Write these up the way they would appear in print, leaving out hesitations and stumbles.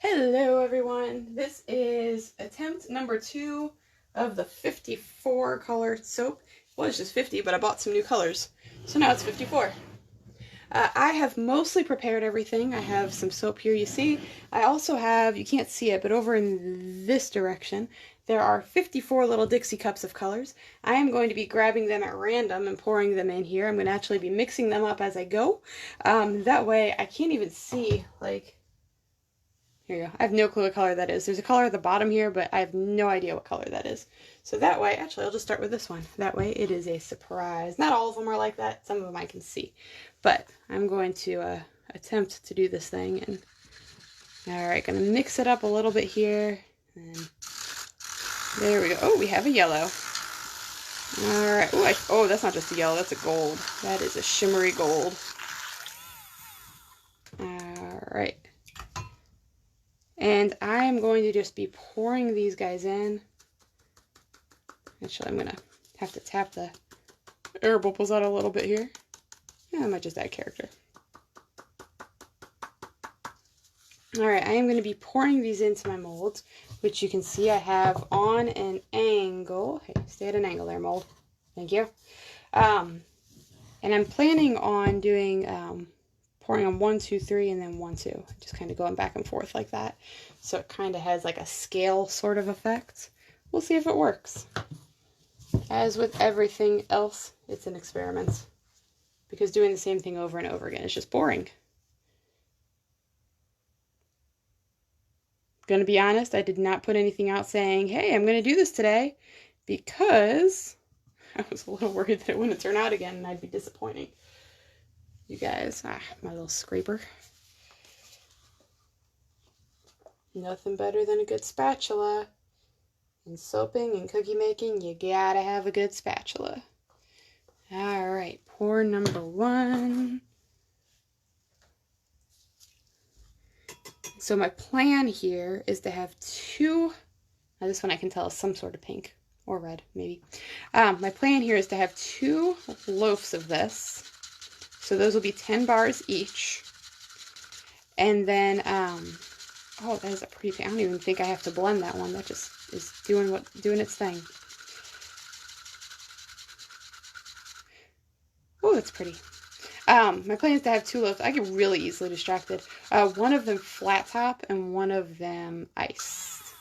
Hello everyone, this is attempt number 2 of the 54 color soap. Well, it's just 50, but I bought some new colors, so now it's 54. I have mostly prepared everything. I have some soap here, you see. I also have, you can't see it, but over in this direction, there are 54 little Dixie cups of colors. I am going to be grabbing them at random and pouring them in here. I'm going to actually be mixing them up as I go. That way I can't even see, like, here you go. I have no clue what color that is. There's a color at the bottom here, but I have no idea what color that is. So that way, actually, I'll just start with this one. That way, it is a surprise. Not all of them are like that. Some of them I can see. But I'm going to attempt to do this thing. And all right, going to mix it up a little bit here. And there we go. Oh, we have a yellow. All right. Oh, that's not just a yellow. That's a gold. That is a shimmery gold. All right. And I am going to just be pouring these guys in. Actually, I'm going to have to tap the air bubbles out a little bit here. Yeah, I might just add character. Alright, I am going to be pouring these into my molds, which you can see I have on an angle. Hey, stay at an angle there, mold. Thank you. And I'm planning on doing pouring on 1, 2, 3, and then 1, 2. Just kind of going back and forth like that. So it kind of has like a scale sort of effect. We'll see if it works. As with everything else, it's an experiment. Because doing the same thing over and over again is just boring. Gonna be honest, I did not put anything out saying, hey, I'm gonna do this today, because I was a little worried that it wouldn't turn out again and I'd be disappointing you guys. My little scraper. Nothing better than a good spatula. In soaping and cookie making, you gotta have a good spatula. Alright, pour number 1. So my plan here is to have 2, now this one I can tell is some sort of pink, or red, maybe. My plan here is to have 2 loaves of this. So those will be 10 bars each. And then, oh, that is a pretty thing. I don't even think I have to blend that one. That just is doing its thing. Oh, that's pretty. My plan is to have 2 loaves. I get really easily distracted. One of them flat top and one of them ice.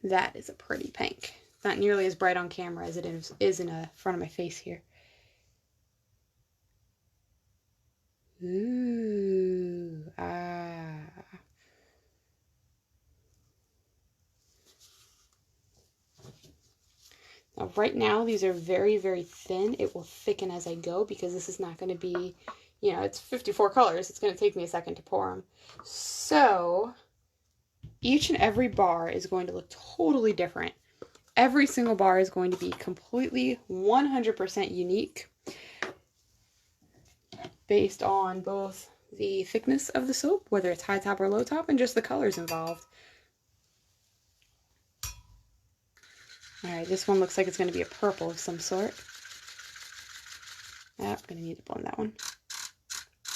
That is a pretty pink. It's not nearly as bright on camera as it is in front of my face here. Ooh, Now, right now, these are very, very thin. It will thicken as I go because this is not going to be, you know, it's 54 colors. It's going to take me a second to pour them. So, each and every bar is going to look totally different. Every single bar is going to be completely 100% unique based on both the thickness of the soap, whether it's high top or low top, and just the colors involved. Alright, this one looks like it's going to be a purple of some sort. I'm going to need to blend that one.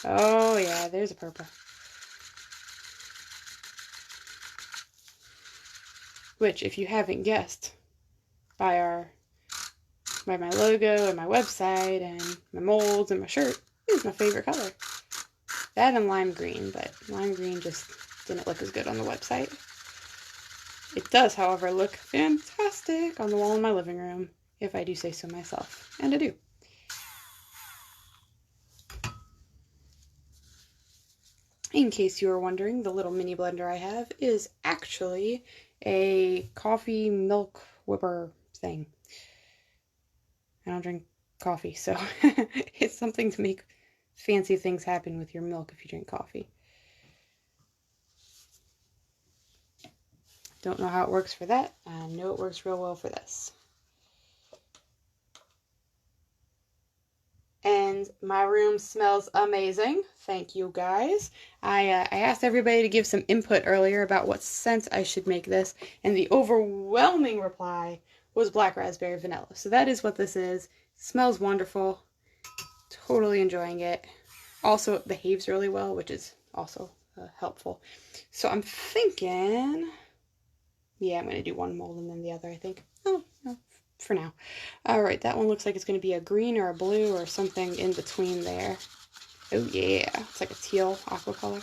Oh yeah, there's a purple. Which, if you haven't guessed, by my logo and my website and my molds and my shirt, is my favorite color. That and lime green, but lime green just didn't look as good on the website. It does, however, look fantastic on the wall in my living room, if I do say so myself. And I do. In case you were wondering, the little mini blender I have is actually a coffee milk whipper thing. I don't drink coffee, so it's something to make fancy things happen with your milk if you drink coffee. Don't know how it works for that. I know it works real well for this. And my room smells amazing. Thank you guys. I asked everybody to give some input earlier about what scent I should make this, and the overwhelming reply was black raspberry vanilla. So that is what this is. It smells wonderful. Totally enjoying it. Also, it behaves really well, which is also helpful. So I'm thinking, yeah, I'm going to do one mold and then the other, I think. Oh, no, for now. All right, that one looks like it's going to be a green or a blue or something in between there. Oh, yeah, it's like a teal aqua color.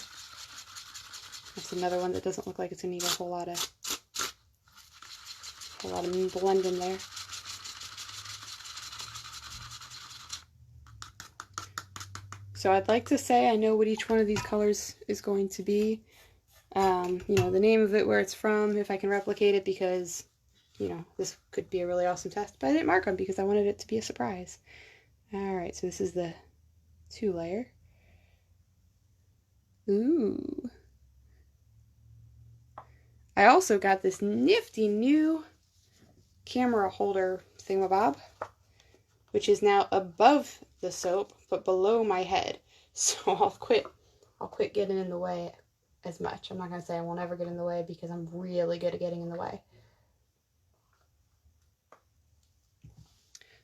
That's another one that doesn't look like it's going to need a whole lot of blend in there. So I'd like to say I know what each one of these colors is going to be. You know, the name of it, where it's from, if I can replicate it, because, you know, this could be a really awesome test. But I didn't mark them because I wanted it to be a surprise. Alright, so this is the 2-layer. Ooh. I also got this nifty new camera holder thingamabob, which is now above the soap, but below my head. So I'll quit getting in the way as much. I'm not going to say I won't ever get in the way, because I'm really good at getting in the way.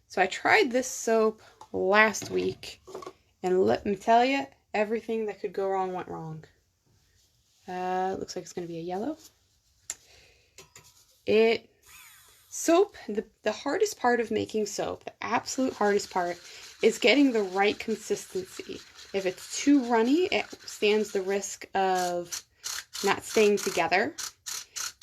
So I tried this soap last week, and let me tell you, everything that could go wrong went wrong. It looks like it's going to be a yellow. Soap, the hardest part of making soap, the absolute hardest part, is getting the right consistency. If it's too runny, it stands the risk of not staying together.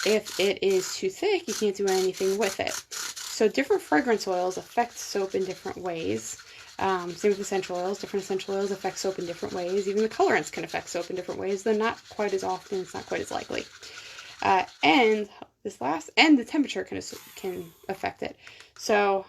If it is too thick, you can't do anything with it. So different fragrance oils affect soap in different ways. Same with essential oils. Different essential oils affect soap in different ways. Even the colorants can affect soap in different ways, though not quite as often. It's not quite as likely. And the temperature can affect it. So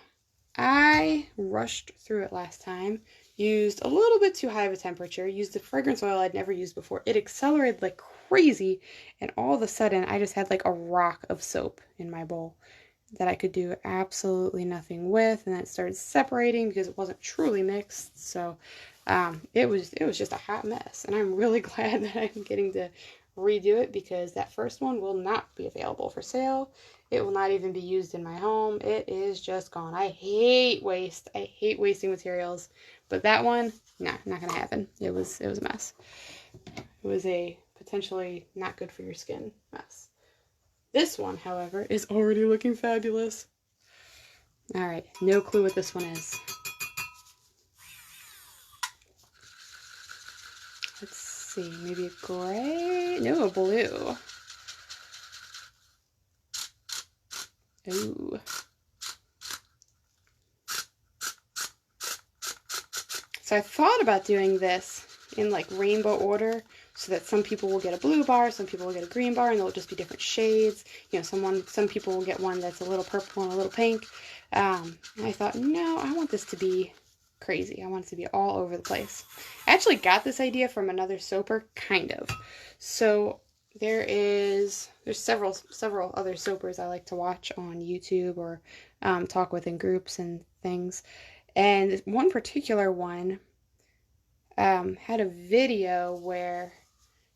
I rushed through it last time. Used a little bit too high of a temperature. Used a fragrance oil I'd never used before. It accelerated like crazy, and all of a sudden I just had like a rock of soap in my bowl that I could do absolutely nothing with, and then it started separating because it wasn't truly mixed. So it was just a hot mess, and I'm really glad that I'm getting to redo it, because that first one will not be available for sale. It will not even be used in my home. It is just gone. I hate waste. I hate wasting materials. But that one, nah, not gonna happen. It was a mess. It was a potentially not good for your skin mess. This one, however, is already looking fabulous. Alright, no clue what this one is. Let's see, maybe a gray? No, a blue. Ooh. So I thought about doing this in like rainbow order, so that some people will get a blue bar, some people will get a green bar, and they'll just be different shades. You know, some people will get one that's a little purple and a little pink. And I thought, no, I want this to be crazy. I want it to be all over the place. I actually got this idea from another soaper, kind of. So there's several other soapers I like to watch on YouTube or talk with in groups and things. And one particular one had a video where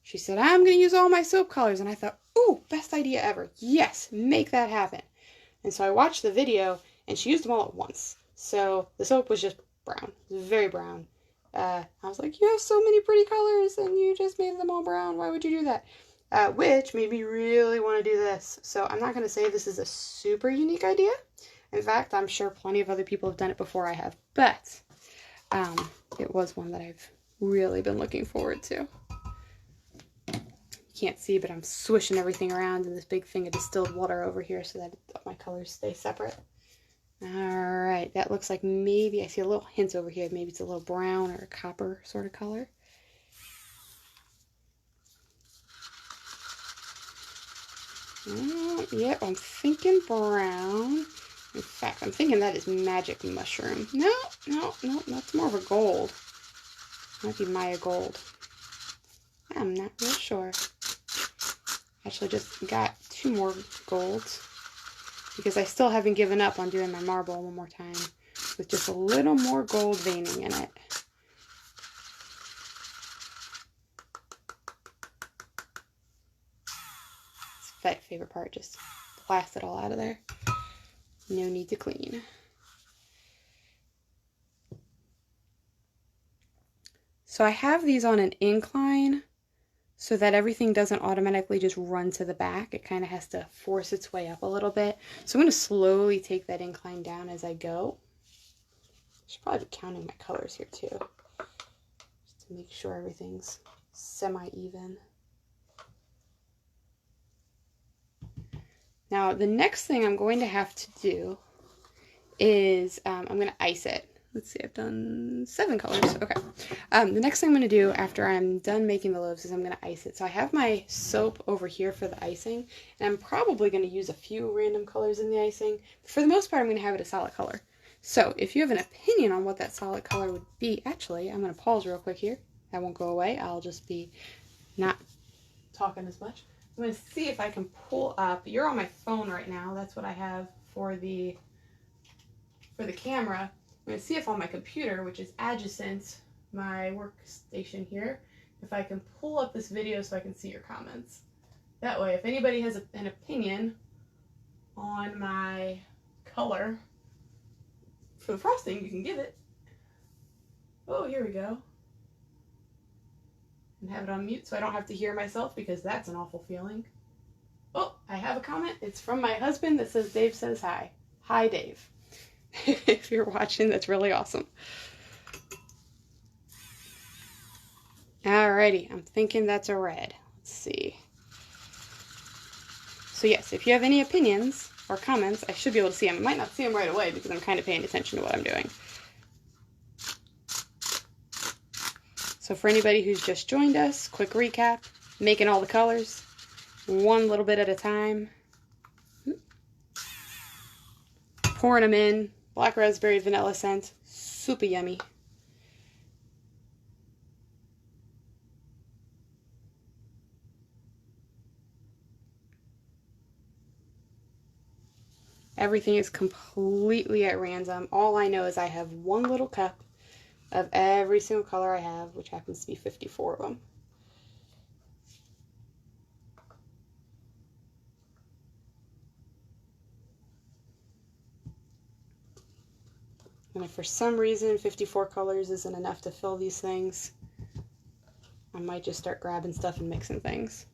she said, I'm going to use all my soap colors. And I thought, ooh, best idea ever. Yes, make that happen. And so I watched the video, and she used them all at once. So the soap was just brown. It was very brown. I was like, you have so many pretty colors, and you just made them all brown. Why would you do that? Which made me really want to do this. So I'm not going to say this is a super unique idea. In fact, I'm sure plenty of other people have done it before I have. But it was one that I've really been looking forward to. You can't see, but I'm swishing everything around in this big thing of distilled water over here so that my colors stay separate. Alright, that looks like maybe, I see a little hint over here, maybe it's a little brown or a copper sort of color. Yep, I'm thinking brown. In fact, I'm thinking that is magic mushroom. No, that's more of a gold. Might be Maya gold. I'm not real sure. Actually, just got 2 more golds, because I still haven't given up on doing my marble one more time with just a little more gold veining in it. It's my favorite part, just blast it all out of there. No need to clean. So I have these on an incline so that everything doesn't automatically just run to the back. It kind of has to force its way up a little bit. So I'm going to slowly take that incline down as I go. I should probably be counting my colors here too, just to make sure everything's semi-even. Now the next thing I'm going to have to do is I'm going to ice it. Let's see, I've done 7 colors. Okay. The next thing I'm going to do after I'm done making the loaves is I'm going to ice it. So I have my soap over here for the icing, and I'm probably going to use a few random colors in the icing. But for the most part, I'm going to have it a solid color. So if you have an opinion on what that solid color would be, actually, I'm going to pause real quick here. That won't go away. I'll just be not talking as much. I'm going to see if I can pull up. You're on my phone right now. That's what I have for the camera. I'm going to see if on my computer, which is adjacent my workstation here, if I can pull up this video so I can see your comments. That way, if anybody has an opinion on my color for the frosting, you can give it. Oh, here we go. And have it on mute so I don't have to hear myself, because that's an awful feeling. Oh, I have a comment. It's from my husband that says, Dave says hi. Hi, Dave. If you're watching, that's really awesome. Alrighty, I'm thinking that's a red. Let's see. So yes, if you have any opinions or comments, I should be able to see them. I might not see them right away because I'm kind of paying attention to what I'm doing. So for anybody who's just joined us, quick recap, making all the colors, one little bit at a time. Pouring them in, black raspberry vanilla scent, super yummy. Everything is completely at random. All I know is I have one little cup of every single color I have, which happens to be 54 of them. And if for some reason 54 colors isn't enough to fill these things, I might just start grabbing stuff and mixing things.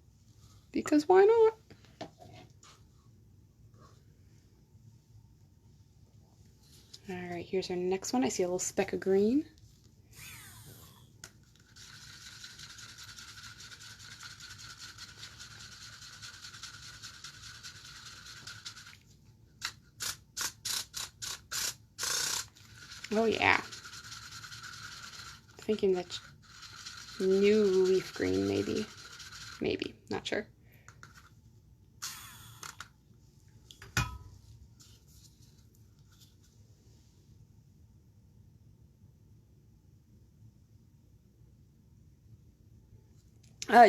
Because why not? Alright, here's our next one. I see a little speck of green. Oh yeah. Thinking that's new leaf green, maybe. Maybe, not sure.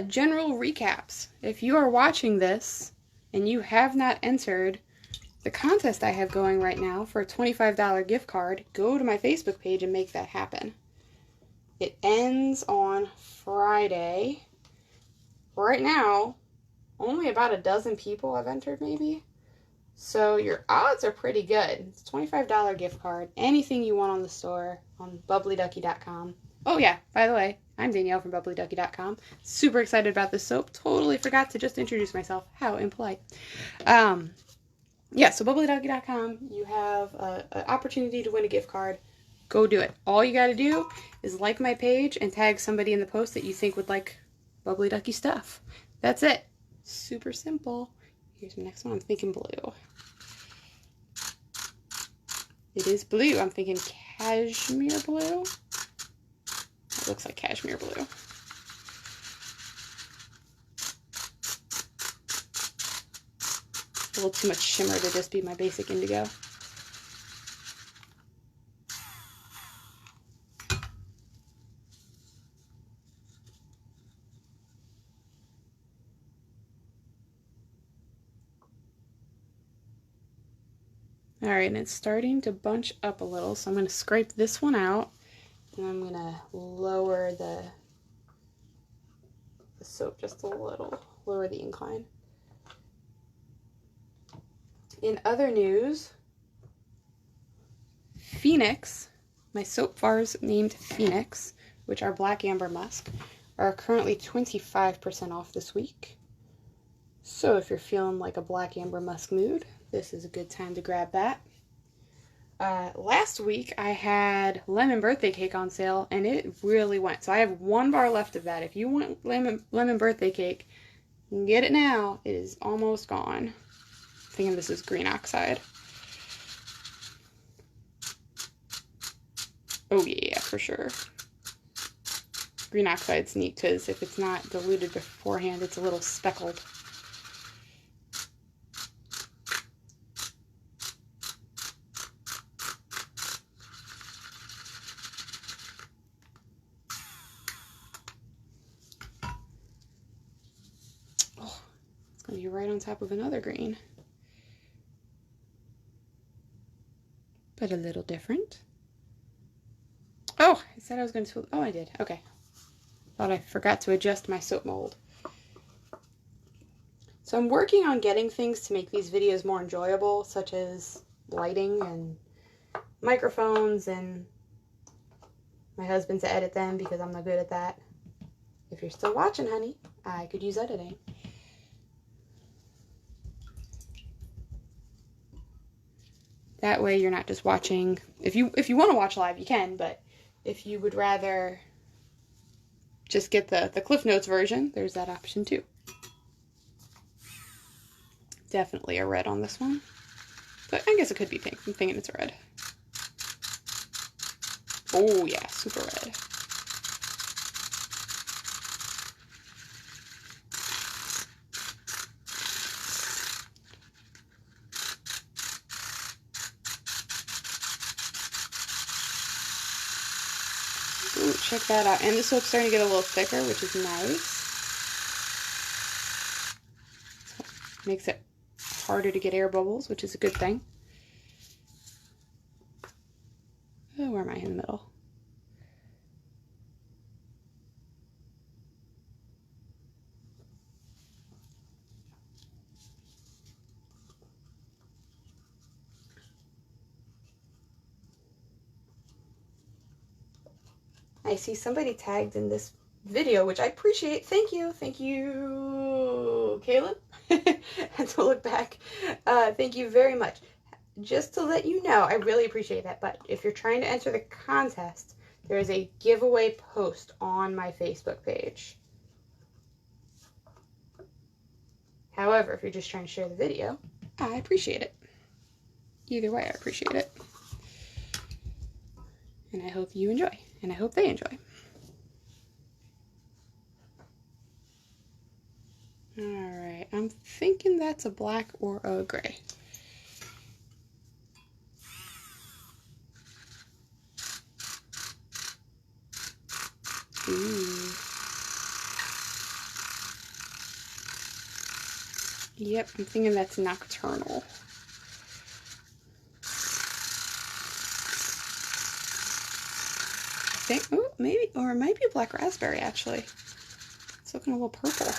General recaps. If you are watching this and you have not entered the contest I have going right now for a $25 gift card, go to my Facebook page and make that happen. It ends on Friday. Right now, only about a dozen people have entered, maybe. So your odds are pretty good. It's a $25 gift card. Anything you want on the store on bubblyducky.com. Oh yeah, by the way, I'm Danielle from bubblyducky.com. Super excited about this soap. Totally forgot to just introduce myself. How impolite. Yeah, so bubblyducky.com, you have an opportunity to win a gift card. Go do it. All you got to do is like my page and tag somebody in the post that you think would like Bubbly Ducky stuff. That's it. Super simple. Here's the next one. I'm thinking blue. It is blue. I'm thinking cashmere blue. It looks like cashmere blue. A little too much shimmer to just be my basic indigo. Alright, and it's starting to bunch up a little, so I'm going to scrape this one out, and I'm going to lower the soap just a little, lower the incline. In other news, Phoenix, my soap bars named Phoenix, which are black amber musk, are currently 25% off this week. So if you're feeling like a black amber musk mood, this is a good time to grab that. Last week I had lemon birthday cake on sale, and it really went. So I have 1 bar left of that. If you want lemon birthday cake, get it now. It is almost gone. I'm thinking this is green oxide. Oh yeah, for sure. Green oxide's neat because if it's not diluted beforehand, it's a little speckled. Oh, it's going to be right on top of another green. But a little different. Oh, I said I was going to... Oh, I did. Okay. Thought I forgot to adjust my soap mold. So I'm working on getting things to make these videos more enjoyable, such as lighting and microphones, and my husband to edit them because I'm not good at that. If you're still watching, honey, I could use editing. That way you're not just watching... If you want to watch live, you can, but if you would rather just get the Cliff Notes version, there's that option too. Definitely a red on this one. But I guess it could be pink. I'm thinking it's red. Oh yeah, super red. Ooh, check that out. And the soap's starting to get a little thicker, which is nice. So makes it harder to get air bubbles, which is a good thing. Oh, where am I in the middle? I see somebody tagged in this video, which I appreciate. Thank you. Thank you, Caleb. Had to look back. Thank you very much. Just to let you know, I really appreciate that. But if you're trying to enter the contest, there is a giveaway post on my Facebook page. However, if you're just trying to share the video, I appreciate it. Either way, I appreciate it. And I hope you enjoy. And I hope they enjoy. Alright, I'm thinking that's a black or a gray. Ooh. Yep, I'm thinking that's nocturnal. I think, oh, maybe, or it might be a black raspberry actually. It's looking a little purple.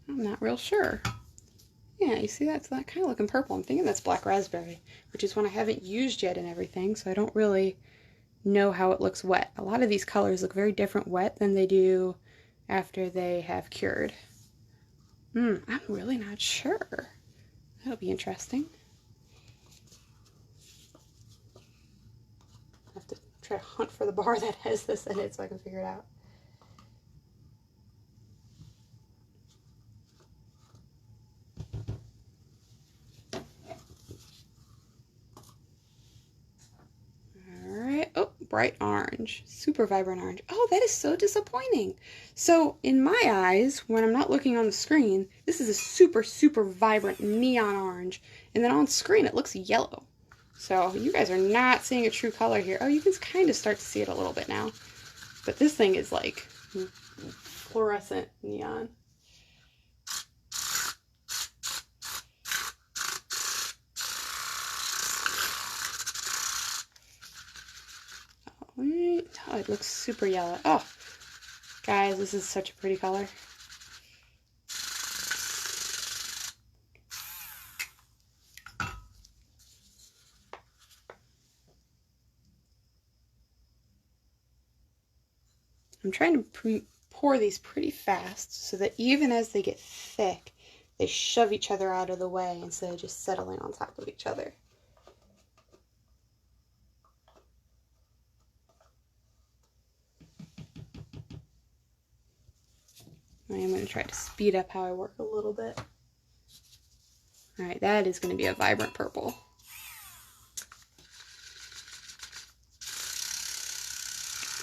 I'm not real sure. Yeah, you see that's that kind of looking purple. I'm thinking that's black raspberry, which is one I haven't used yet and everything, so I don't really know how it looks wet. A lot of these colors look very different wet than they do after they have cured. I'm really not sure. That'll be interesting. I have to try to hunt for the bar that has this in it so I can figure it out. Alright, oh, bright orange, super vibrant orange. Oh, that is so disappointing. So, in my eyes, when I'm not looking on the screen, this is a super, super vibrant neon orange. And then on screen, it looks yellow. So, you guys are not seeing a true color here. Oh, you can kind of start to see it a little bit now. But this thing is like fluorescent neon. Oh, it looks super yellow. Oh, guys, this is such a pretty color. I'm trying to pour these pretty fast so that even as they get thick, they shove each other out of the way instead of just settling on top of each other. I am going to try to speed up how I work a little bit. Alright, that is going to be a vibrant purple.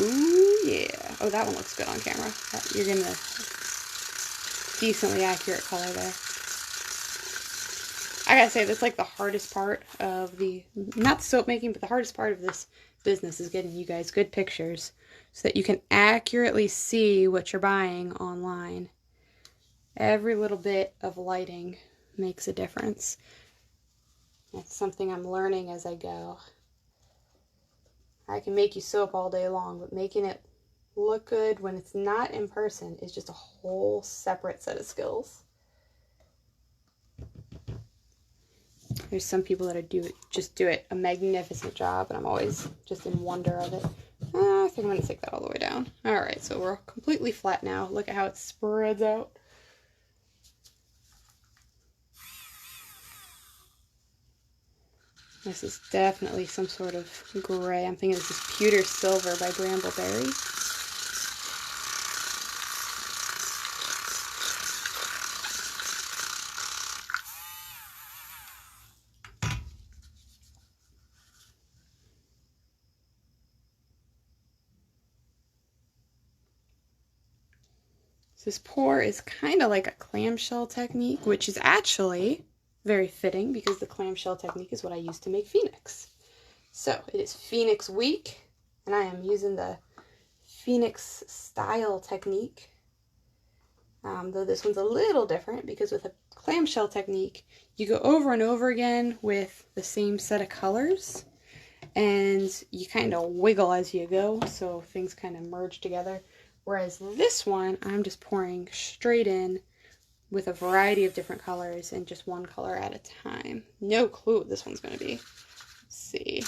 Ooh, yeah. Oh, that one looks good on camera. You're getting a decently accurate color there. I gotta say, that's like the hardest part of not the soap making, but the hardest part of this business is getting you guys good pictures so that you can accurately see what you're buying online. Every little bit of lighting makes a difference. That's something I'm learning as I go. I can make you soap all day long, but making it look good when it's not in person is just a whole separate set of skills. There's some people that just do it a magnificent job, and I'm always just in wonder of it. I think I'm going to take that all the way down. Alright, so we're completely flat now. Look at how it spreads out. This is definitely some sort of gray. I'm thinking this is Pewter Silver by Brambleberry. This pour is kind of like a clamshell technique, which is actually very fitting because the clamshell technique is what I use to make Phoenix. So it is Phoenix week, and I am using the Phoenix style technique. Though this one's a little different because with a clamshell technique, you go over and over again with the same set of colors, and you kind of wiggle as you go, so things kind of merge together. Whereas this one, I'm just pouring straight in with a variety of different colors and just one color at a time. No clue what this one's going to be. Let's see.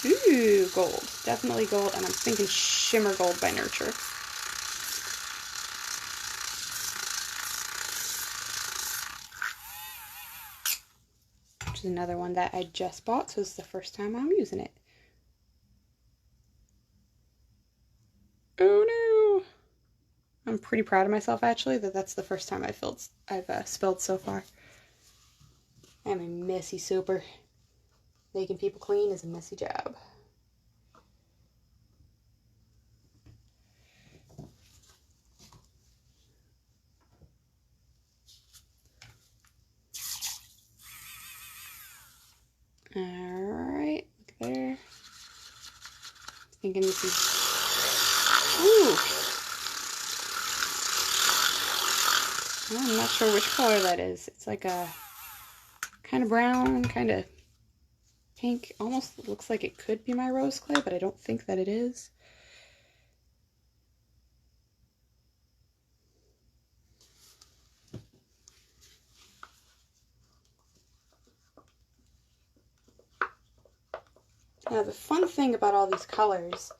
Ooh, gold. Definitely gold, and I'm thinking Shimmer Gold by Nurture. Which is another one that I just bought, so this is the first time I'm using it. Oh no! I'm pretty proud of myself, actually, that's the first time I've spilled so far. I'm a messy soaper. Making people clean is a messy job. Alright, look there. Thinking this is... Ooh! I'm not sure which color that is. It's like a kind of brown, kind of pink. Almost looks like it could be my rose clay, but I don't think that it is. Now the fun thing about all these colors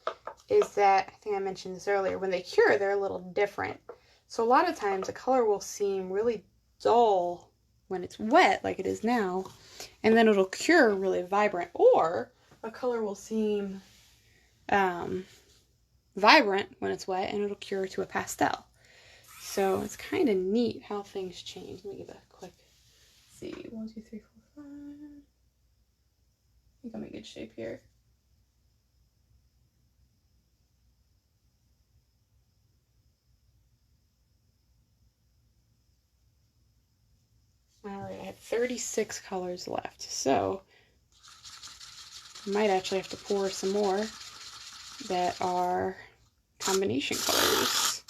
is that, I think I mentioned this earlier, when they cure, they're a little different. So a lot of times a color will seem really dull when it's wet, like it is now, and then it'll cure really vibrant. Or a color will seem vibrant when it's wet, and it'll cure to a pastel. So it's kind of neat how things change. Let me give it a quick, let's see, 1, 2, 3, 4, 5. I think I'm in good shape here. Alright, I have 36 colors left, so I might actually have to pour some more that are combination colors.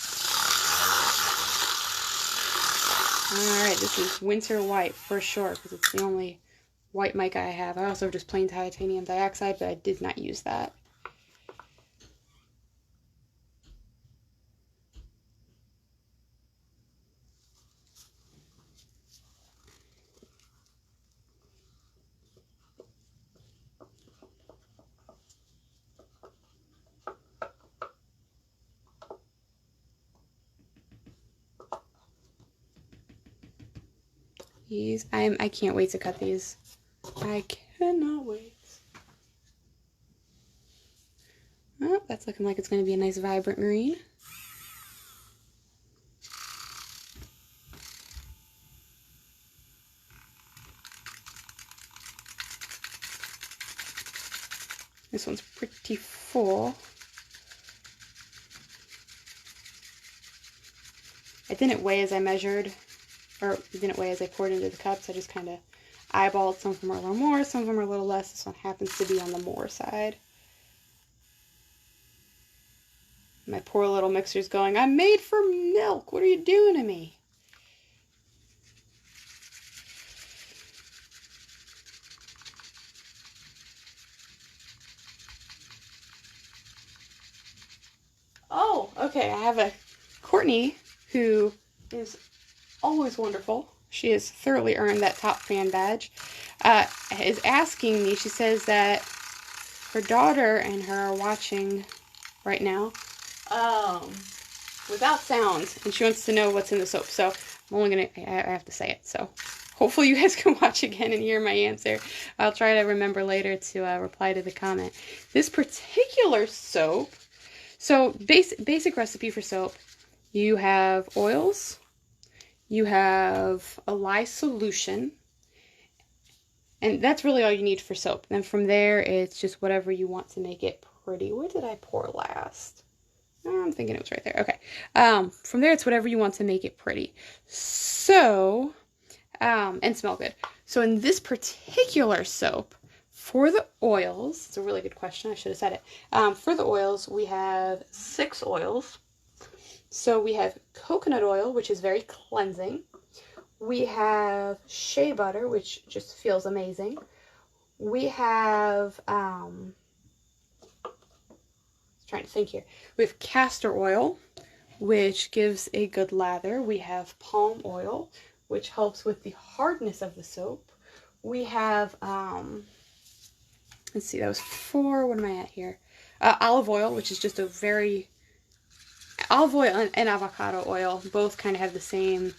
Alright, this is Winter White for sure, because it's the only white mica I have. I also have just plain titanium dioxide, but I did not use that. these. I can't wait to cut these. I cannot wait. Oh, that's looking like it's going to be a nice vibrant green. This one's pretty full. I didn't weigh as I measured, or didn't weigh as I poured into the cups. I just kind of eyeballed. Some of them are a little more, some of them are a little less. This one happens to be on the more side. My poor little mixer's going, I'm made for milk. What are you doing to me? Oh, okay. I have a Courtney who is always wonderful. She has thoroughly earned that top fan badge. Is asking me, she says that her daughter and her are watching right now without sound, and she wants to know what's in the soap. So I'm only gonna, I have to say it. So hopefully you guys can watch again and hear my answer. I'll try to remember later to reply to the comment. This particular soap, so basic recipe for soap, you have oils, you have a lye solution, and that's really all you need for soap. Then from there, it's just whatever you want to make it pretty. Where did I pour last? I'm thinking it was right there. Okay. From there, it's whatever you want to make it pretty. So, and smell good. So in this particular soap, for the oils, it's a really good question. I should have said it. For the oils, we have 6 oils. So we have coconut oil, which is very cleansing. We have shea butter, which just feels amazing. We have, trying to think here. We have castor oil, which gives a good lather. We have palm oil, which helps with the hardness of the soap. We have, let's see, that was 4. What am I at here? Olive oil, which is just a very, olive oil and avocado oil both kind of have the same,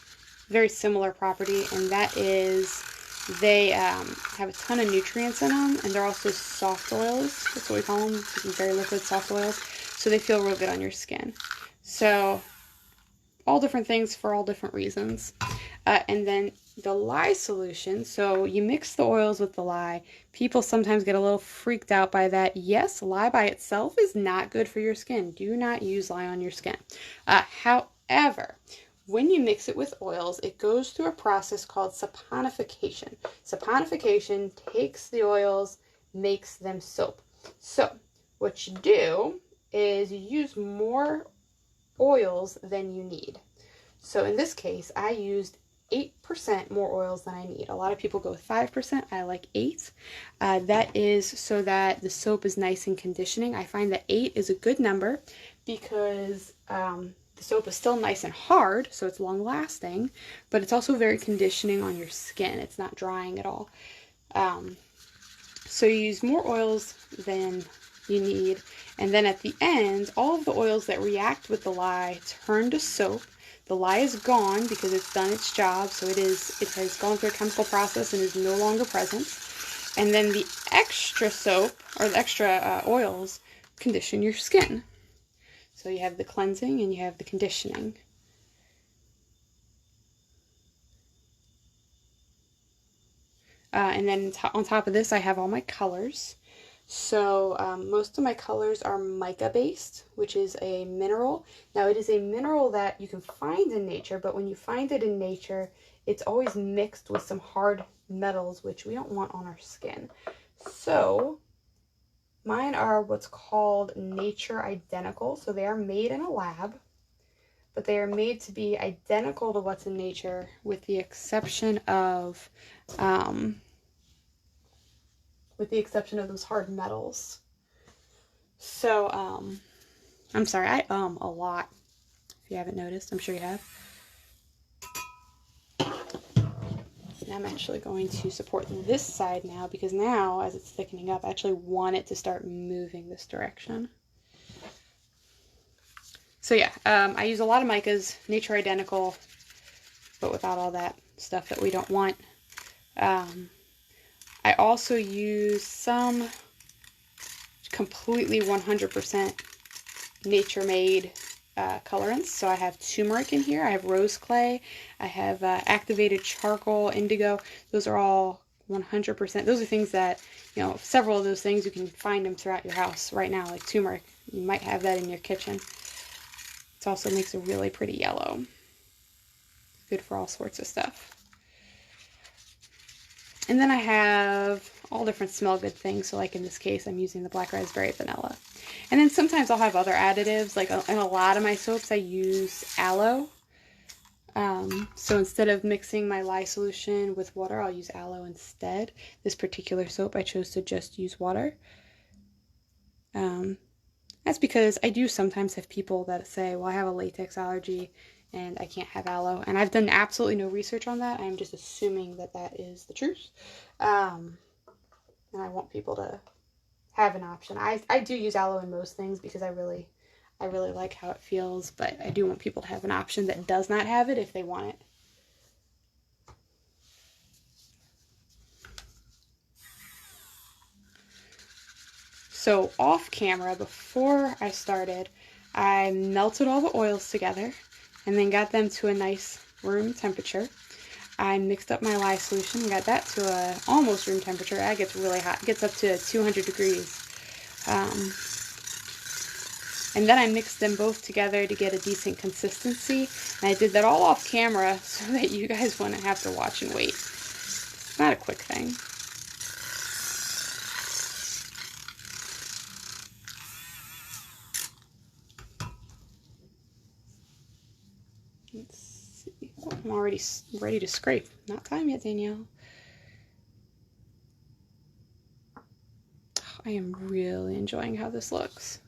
very similar property, and that is they have a ton of nutrients in them, and they're also soft oils. That's what we call them, very liquid soft oils. So they feel real good on your skin. So all different things for all different reasons. And then the lye solution, so you mix the oils with the lye. People sometimes get a little freaked out by that. Yes, lye by itself is not good for your skin. Do not use lye on your skin. However, when you mix it with oils, it goes through a process called saponification. Saponification takes the oils, makes them soap. So what you do is you use more oils than you need. So in this case, I used 8% more oils than I need. A lot of people go with 5%. I like 8. That is so that the soap is nice and conditioning. I find that 8 is a good number because the soap is still nice and hard, so it's long lasting, but it's also very conditioning on your skin. It's not drying at all. So you use more oils than you need, and then at the end, all of the oils that react with the lye turn to soap. The lye is gone because it's done its job, so it has gone through a chemical process and is no longer present. And then the extra soap, or the extra oils, condition your skin. So you have the cleansing and you have the conditioning. And then on top of this, I have all my colors. So most of my colors are mica based, which is a mineral. Now it is a mineral that you can find in nature, but when you find it in nature, it's always mixed with some hard metals, which we don't want on our skin. So mine are what's called nature identical. So they are made in a lab, but they are made to be identical to what's in nature with the exception of those hard metals. So, I'm sorry, I a lot. If you haven't noticed, I'm sure you have. And I'm actually going to support this side now because now, as it's thickening up, I actually want it to start moving this direction. So yeah, I use a lot of micas, nature identical. but without all that stuff that we don't want. I also use some completely 100% nature-made colorants. So I have turmeric in here, I have rose clay, I have activated charcoal, indigo. Those are all 100%. Those are things that, you know, several of those things you can find them throughout your house right now, like turmeric. You might have that in your kitchen. It also makes a really pretty yellow. Good for all sorts of stuff. And then I have all different smell good things. So like in this case, I'm using the black raspberry vanilla. And then sometimes I'll have other additives. Like in a lot of my soaps, I use aloe. So instead of mixing my lye solution with water, I'll use aloe instead. This particular soap, I chose to just use water. That's because I do sometimes have people that say, well, I have a latex allergy and I can't have aloe. And I've done absolutely no research on that. I'm just assuming that that is the truth. And I want people to have an option. I do use aloe in most things because I really like how it feels, but I do want people to have an option that does not have it if they want it. So off camera, before I started, I melted all the oils together and then got them to a nice room temperature. I mixed up my lye solution and got that to a almost room temperature. That gets really hot. It gets up to 200 degrees. And then I mixed them both together to get a decent consistency. And I did that all off camera so that you guys wouldn't have to watch and wait. It's not a quick thing. Let's see. Oh, I'm already ready to scrape. Not time yet, Danielle. I am really enjoying how this looks.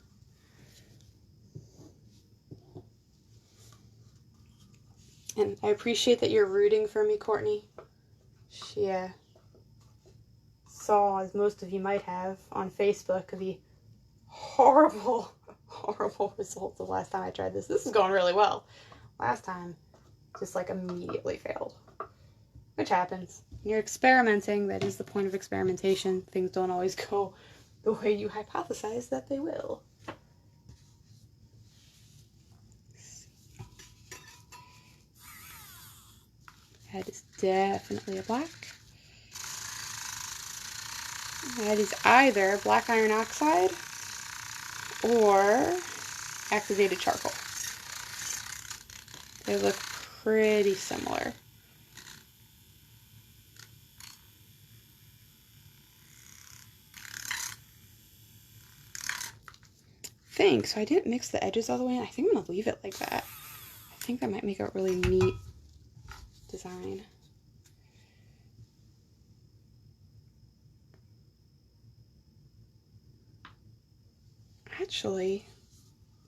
And I appreciate that you're rooting for me, Courtney. She saw, as most of you might have, on Facebook, the horrible, horrible results of last time I tried this. This is going really well. Last time, just like immediately failed. Which happens. When you're experimenting, that is the point of experimentation. Things don't always go the way you hypothesize that they will. That is definitely a black. That is either black iron oxide or activated charcoal. They look pretty similar. So I didn't mix the edges all the way in. I think I'm going to leave it like that. I think that might make a really neat design. Actually,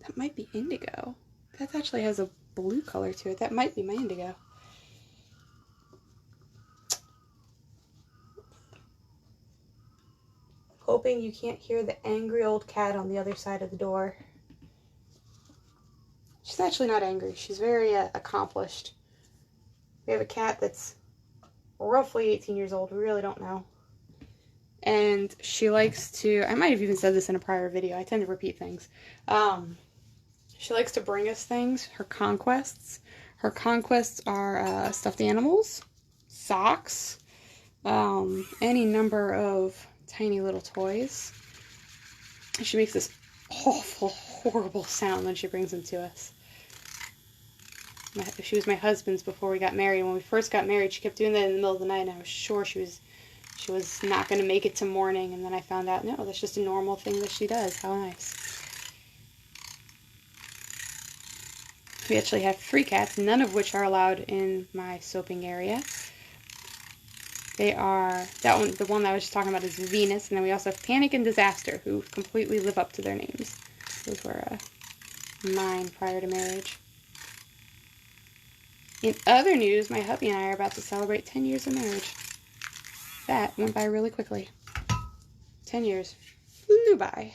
that might be indigo. That actually has a blue color to it. That might be my indigo. Hoping you can't hear the angry old cat on the other side of the door. She's actually not angry. She's very accomplished. We have a cat that's roughly 18 years old. We really don't know. And she likes to, I might have even said this in a prior video. I tend to repeat things. She likes to bring us things, her conquests. Her conquests are stuffed animals, socks, any number of tiny little toys. And she makes this awful, horrible sound when she brings them to us. She was my husband's before we got married. When we first got married, she kept doing that in the middle of the night, and I was sure she was not going to make it to morning. And then I found out, no, that's just a normal thing that she does. How nice. We actually have 3 cats, none of which are allowed in my soaping area. They are, the one that I was just talking about is Venus, and then we also have Panic and Disaster, who completely live up to their names. Those were mine prior to marriage. In other news, my hubby and I are about to celebrate 10 years of marriage. That went by really quickly. 10 years flew by.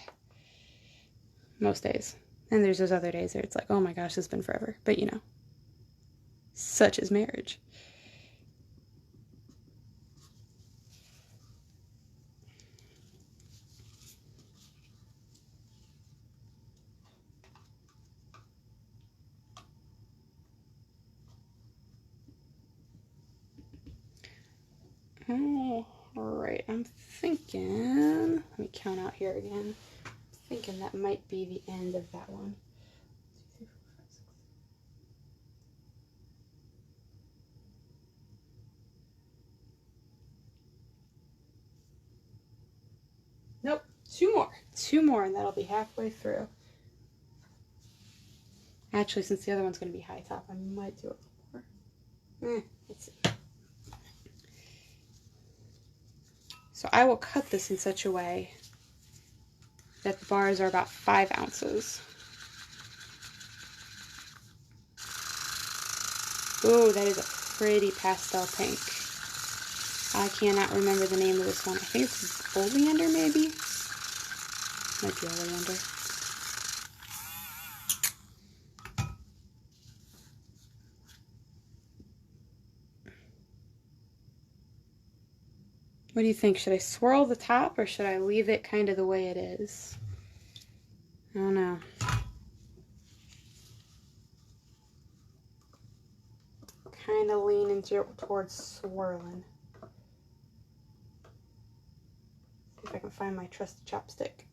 Most days. And there's those other days where it's like, oh my gosh, it's been forever. But you know, Such is marriage. Oh, alright, I'm thinking, let me count out here again. I'm thinking that might be the end of that one. Nope, two more, and that'll be halfway through. Actually, since the other one's going to be high top, I might do it more. Let's see. So I will cut this in such a way that the bars are about 5 ounces. Oh, that is a pretty pastel pink. I cannot remember the name of this one. I think it's oleander, maybe? Might be oleander. What do you think? Should I swirl the top or should I leave it kind of the way it is? I don't know. Kind of leaning towards swirling. See if I can find my trusty chopstick.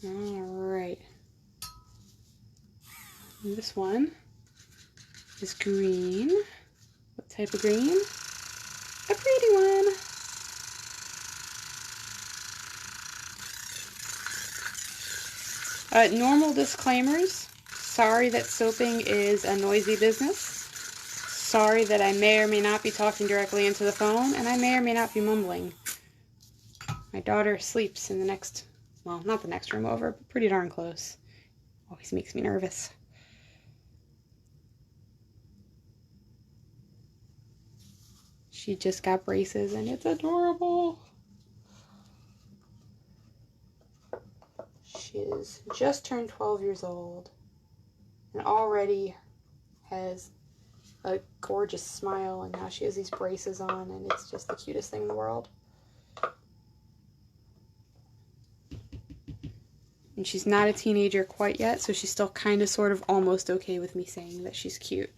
Alright. This one is green. What type of green? A pretty one. Normal disclaimers. Sorry that soaping is a noisy business. Sorry that I may or may not be talking directly into the phone, and I may or may not be mumbling. My daughter sleeps in the next, well, not the next room over, but pretty darn close. Always makes me nervous. She just got braces, and it's adorable. She's just turned 12 years old and already has a gorgeous smile, and now she has these braces on, and it's just the cutest thing in the world. And she's not a teenager quite yet, so she's still kind of sort of almost okay with me saying that she's cute.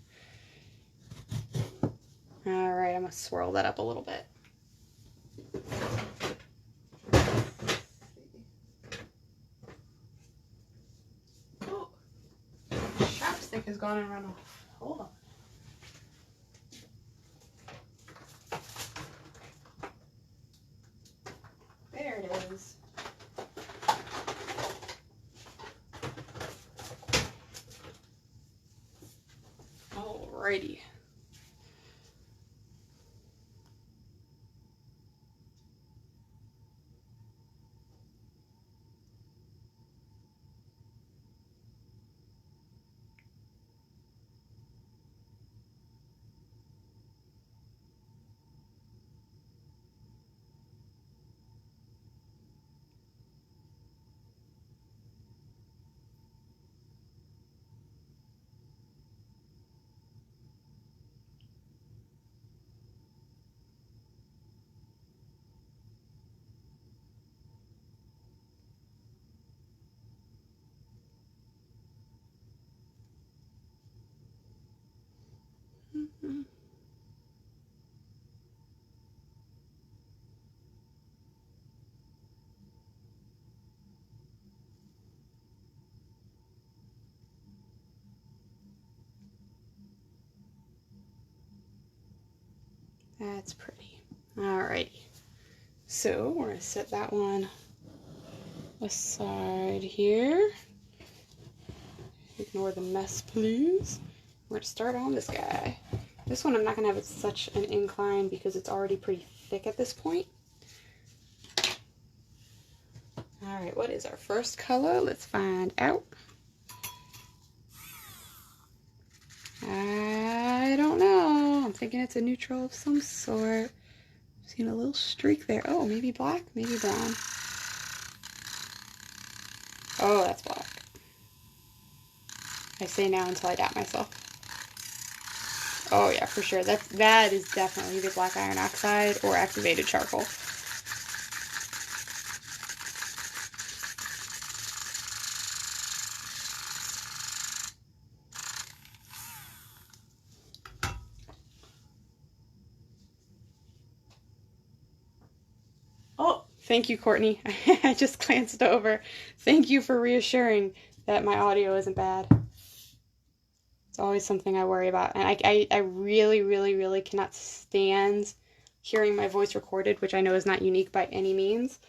Alright, I'm going to swirl that up a little bit. Oh, chapstick has gone and run off. Hold on. There it is. Alrighty. That's pretty. Alrighty. So we're going to set that one aside here. Ignore the mess, please. We're going to start on this guy. This one I'm not going to have such an incline because it's already pretty thick at this point. Alright, what is our first color? Let's find out. I don't know. I'm thinking it's a neutral of some sort. Seen a little streak there. Oh, maybe black, maybe brown. Oh, that's black. I say now until I doubt myself. Oh yeah, for sure. That is definitely either black iron oxide or activated charcoal. Oh, thank you, Courtney. I just glanced over. Thank you for reassuring that my audio isn't bad. It's always something I worry about. And I really, really, really cannot stand hearing my voice recorded, which I know is not unique by any means.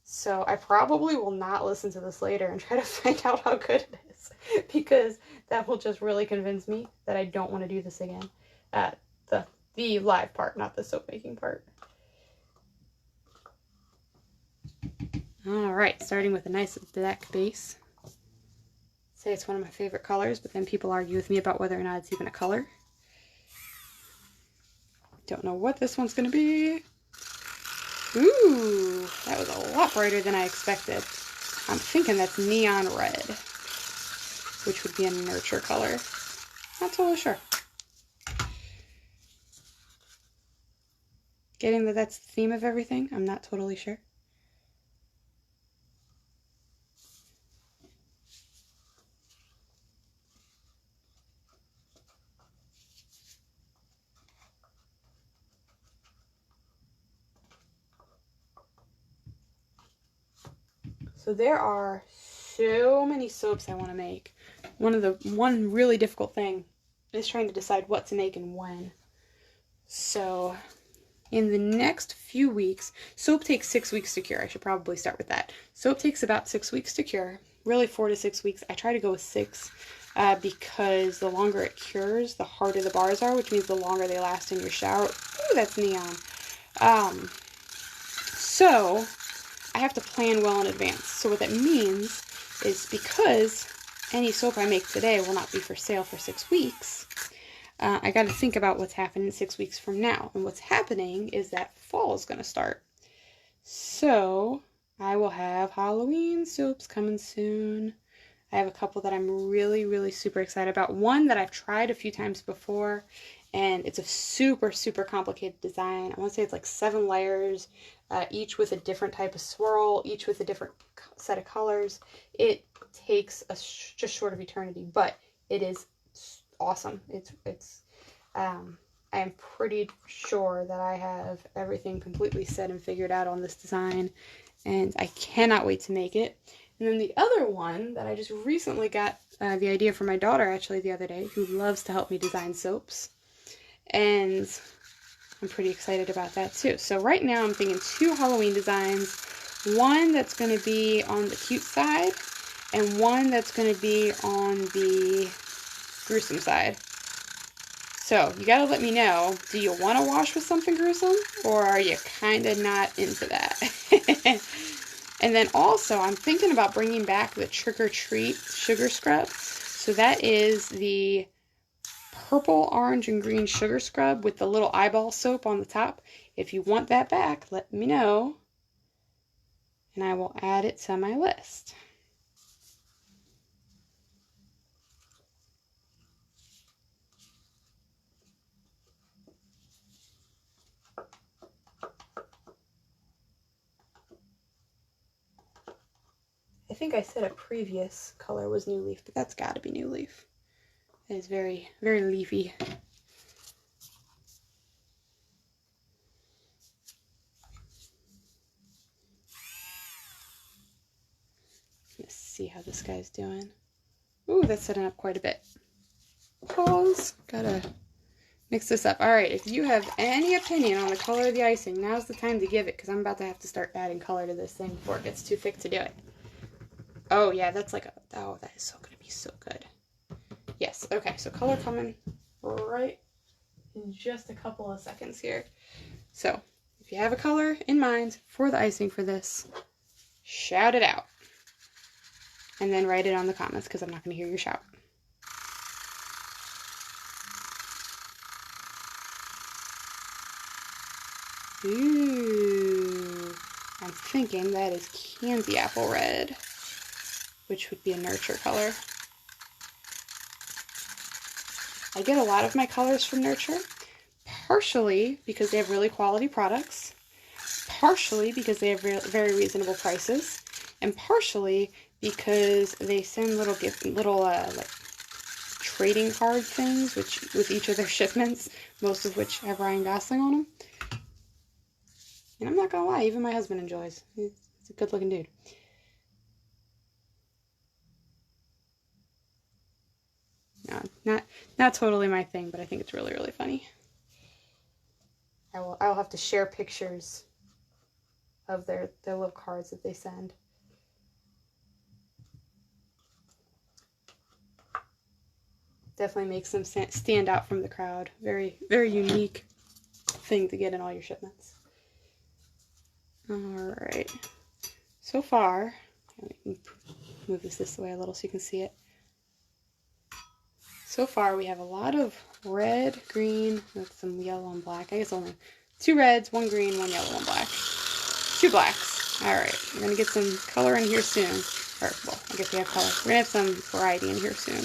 So I probably will not listen to this later and try to find out how good it is, because that will just really convince me that I don't want to do this again. The live part, not the soap making part. All right, starting with a nice black base. Say it's one of my favorite colors, but then people argue with me about whether or not it's even a color. Don't know what this one's going to be. Ooh, that was a lot brighter than I expected. I'm thinking that's neon red, which would be a nurture color. Not totally sure. Getting that that's the theme of everything, I'm not totally sure. So there are so many soaps I want to make. One really difficult thing is trying to decide what to make and when. So in the next few weeks, soap takes 6 weeks to cure. I should probably start with that. Soap takes about 6 weeks to cure, really 4 to 6 weeks. I try to go with 6 because the longer it cures, the harder the bars are, which means the longer they last in your shower. Ooh, that's neon. So I have to plan well in advance. So what that means is, because any soap I make today will not be for sale for 6 weeks, I got to think about what's happening 6 weeks from now. And what's happening is that fall is going to start. So I will have Halloween soaps coming soon. I have a couple that I'm really, really super excited about. One that I've tried a few times before, and it's a super, super complicated design. I want to say it's like 7 layers, each with a different type of swirl, each with a different set of colors. It takes just short of eternity, but it is awesome. I am pretty sure that I have everything completely set and figured out on this design, and I cannot wait to make it. And then the other one that I just recently got the idea from my daughter actually the other day, who loves to help me design soaps. And I'm pretty excited about that too. So right now I'm thinking 2 Halloween designs. One that's going to be on the cute side, and one that's going to be on the gruesome side. So you got to let me know, do you want to wash with something gruesome, or are you kind of not into that? And then also, I'm thinking about bringing back the Trick or Treat Sugar Scrub. So that is the purple, orange, and green sugar scrub with the little eyeball soap on the top. If you want that back, let me know, and I will add it to my list. I think I said a previous color was New Leaf, but that's got to be New Leaf. It is very, very leafy. Let's see how this guy's doing. Ooh, that's setting up quite a bit. Pause. Gotta mix this up. Alright, if you have any opinion on the color of the icing, now's the time to give it, because I'm about to have to start adding color to this thing before it gets too thick to do it. Oh, yeah, that's like a... Oh, that is so going to be so good. Yes, okay, so color coming right in just a couple of seconds here. So, if you have a color in mind for the icing for this, shout it out. And then write it on the comments, because I'm not going to hear your shout. Ooh, I'm thinking that is candy apple red, which would be a nurture color. I get a lot of my colors from Nurture, partially because they have really quality products, partially because they have very reasonable prices, and partially because they send little like trading card things with each of their shipments, most of which have Ryan Gosling on them. And I'm not gonna lie, even my husband enjoys. He's a good looking dude. No, not totally my thing, but I think it's really, really funny. I will have to share pictures of their little cards that they send. Definitely makes them stand out from the crowd. Very, very unique thing to get in all your shipments. Alright. So far, let me move this way a little so you can see it. So far, we have a lot of red, green, with some yellow and black. I guess only 2 reds, 1 green, 1 yellow, 1 black. 2 blacks. Alright, we're going to get some color in here soon. Or, well, I guess we have color. We're going to have some variety in here soon.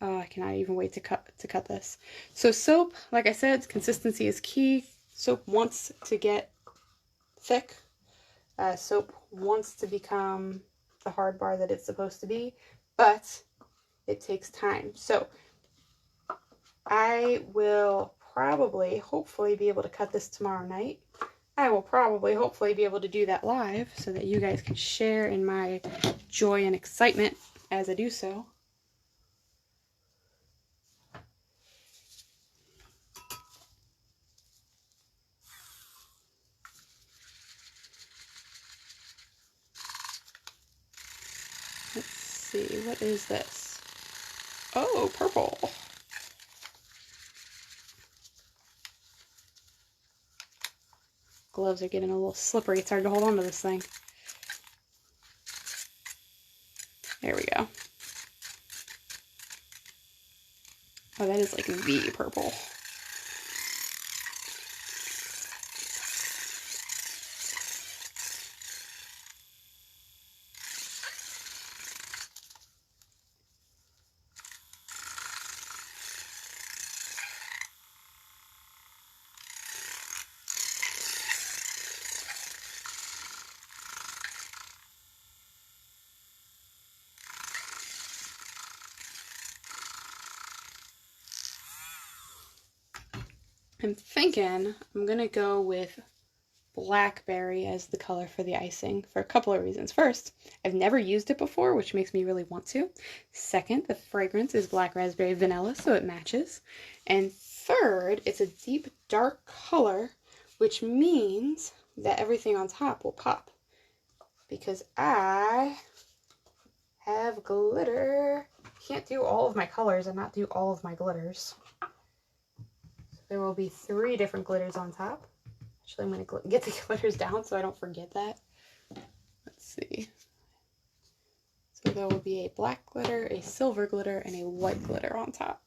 Oh, I cannot even wait to cut this. So soap, like I said, consistency is key. Soap wants to get thick. Soap wants to become the hard bar that it's supposed to be, but it takes time. So I will probably, hopefully, be able to cut this tomorrow night. I will probably, hopefully, be able to do that live so that you guys can share in my joy and excitement as I do so. Let's see, what is this? Oh, purple. Gloves are getting a little slippery. It's hard to hold on to this thing. There we go. Oh, that is like V purple. I'm thinking I'm going to go with blackberry as the color for the icing for a couple of reasons. First, I've never used it before, which makes me really want to. Second, the fragrance is black raspberry vanilla, so it matches. And third, it's a deep dark color, which means that everything on top will pop. Because I have glitter. Can't do all of my colors and not do all of my glitters. There will be 3 different glitters on top. Actually, I'm going to get the glitters down so I don't forget that. Let's see. So there will be a black glitter, a silver glitter, and a white glitter on top.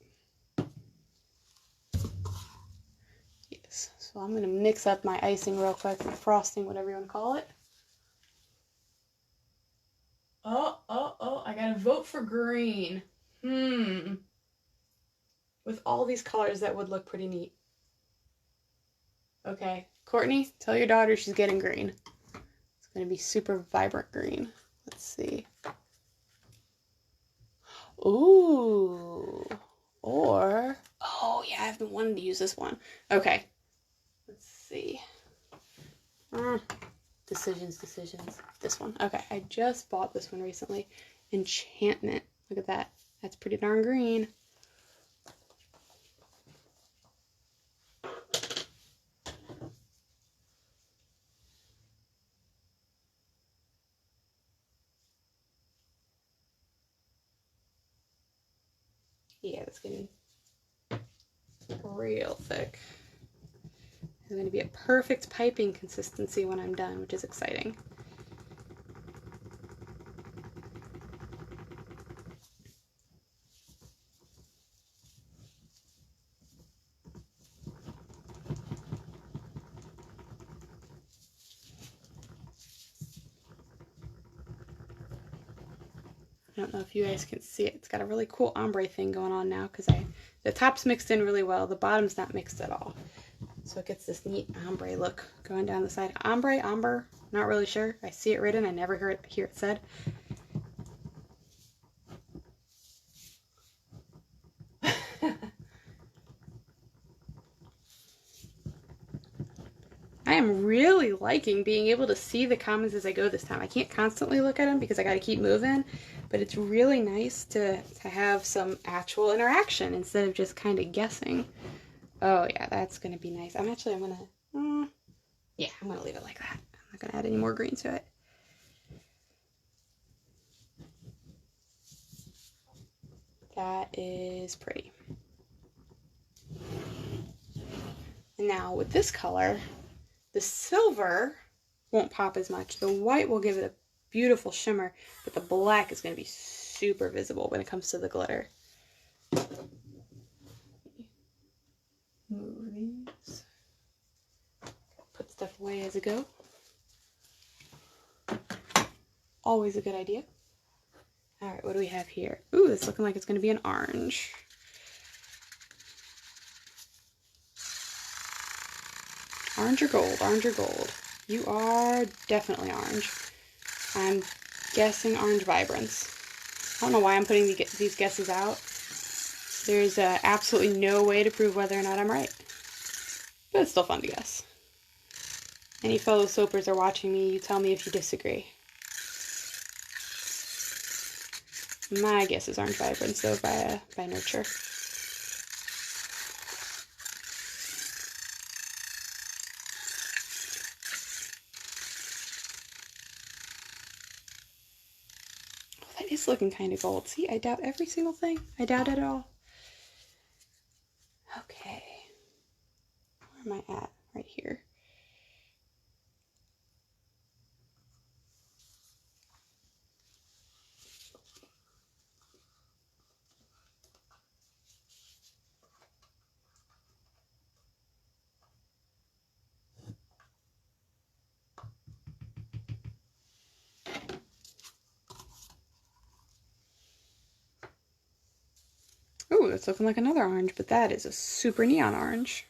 Yes. So I'm going to mix up my icing real quick, or frosting, whatever you want to call it. Oh, I got to vote for green. With all these colors, that would look pretty neat. Okay, Courtney, tell your daughter she's getting green. It's going to be super vibrant green. Let's see. Ooh. Or, oh yeah, I've been wanting to use this one. Okay, let's see. Decisions. This one. Okay, I just bought this one recently. Enchantment. Look at that. That's pretty darn green. Yeah, it's getting real thick. It's going to be a perfect piping consistency when I'm done, which is exciting. I don't know if you guys can see it. It's got a really cool ombre thing going on now because the top's mixed in really well. The bottom's not mixed at all. So it gets this neat ombre look going down the side. Ombre, amber, not really sure. I see it written. I never hear it said. I am really liking being able to see the comments as I go this time. I can't constantly look at them because I got to keep moving, but it's really nice to have some actual interaction instead of just kind of guessing. Oh yeah, that's going to be nice. I'm going to, I'm going to leave it like that. I'm not going to add any more green to it. That is pretty. And now with this color, the silver won't pop as much. The white will give it a beautiful shimmer, but the black is going to be super visible when it comes to the glitter. Move these. Put stuff away as I go. Always a good idea. All right, what do we have here? Ooh, it's looking like it's going to be an orange. Orange or gold? Orange or gold? You are definitely orange. I'm guessing orange vibrance. I don't know why I'm putting these guesses out. There's absolutely no way to prove whether or not I'm right. But it's still fun to guess. Any fellow soapers are watching me, you tell me if you disagree. My guess is orange vibrance, though, by Nurture. It's looking kind of gold. See, I doubt every single thing. I doubt it all. Okay. Where am I at? Right here. Ooh, that's looking like another orange, but that is a super neon orange.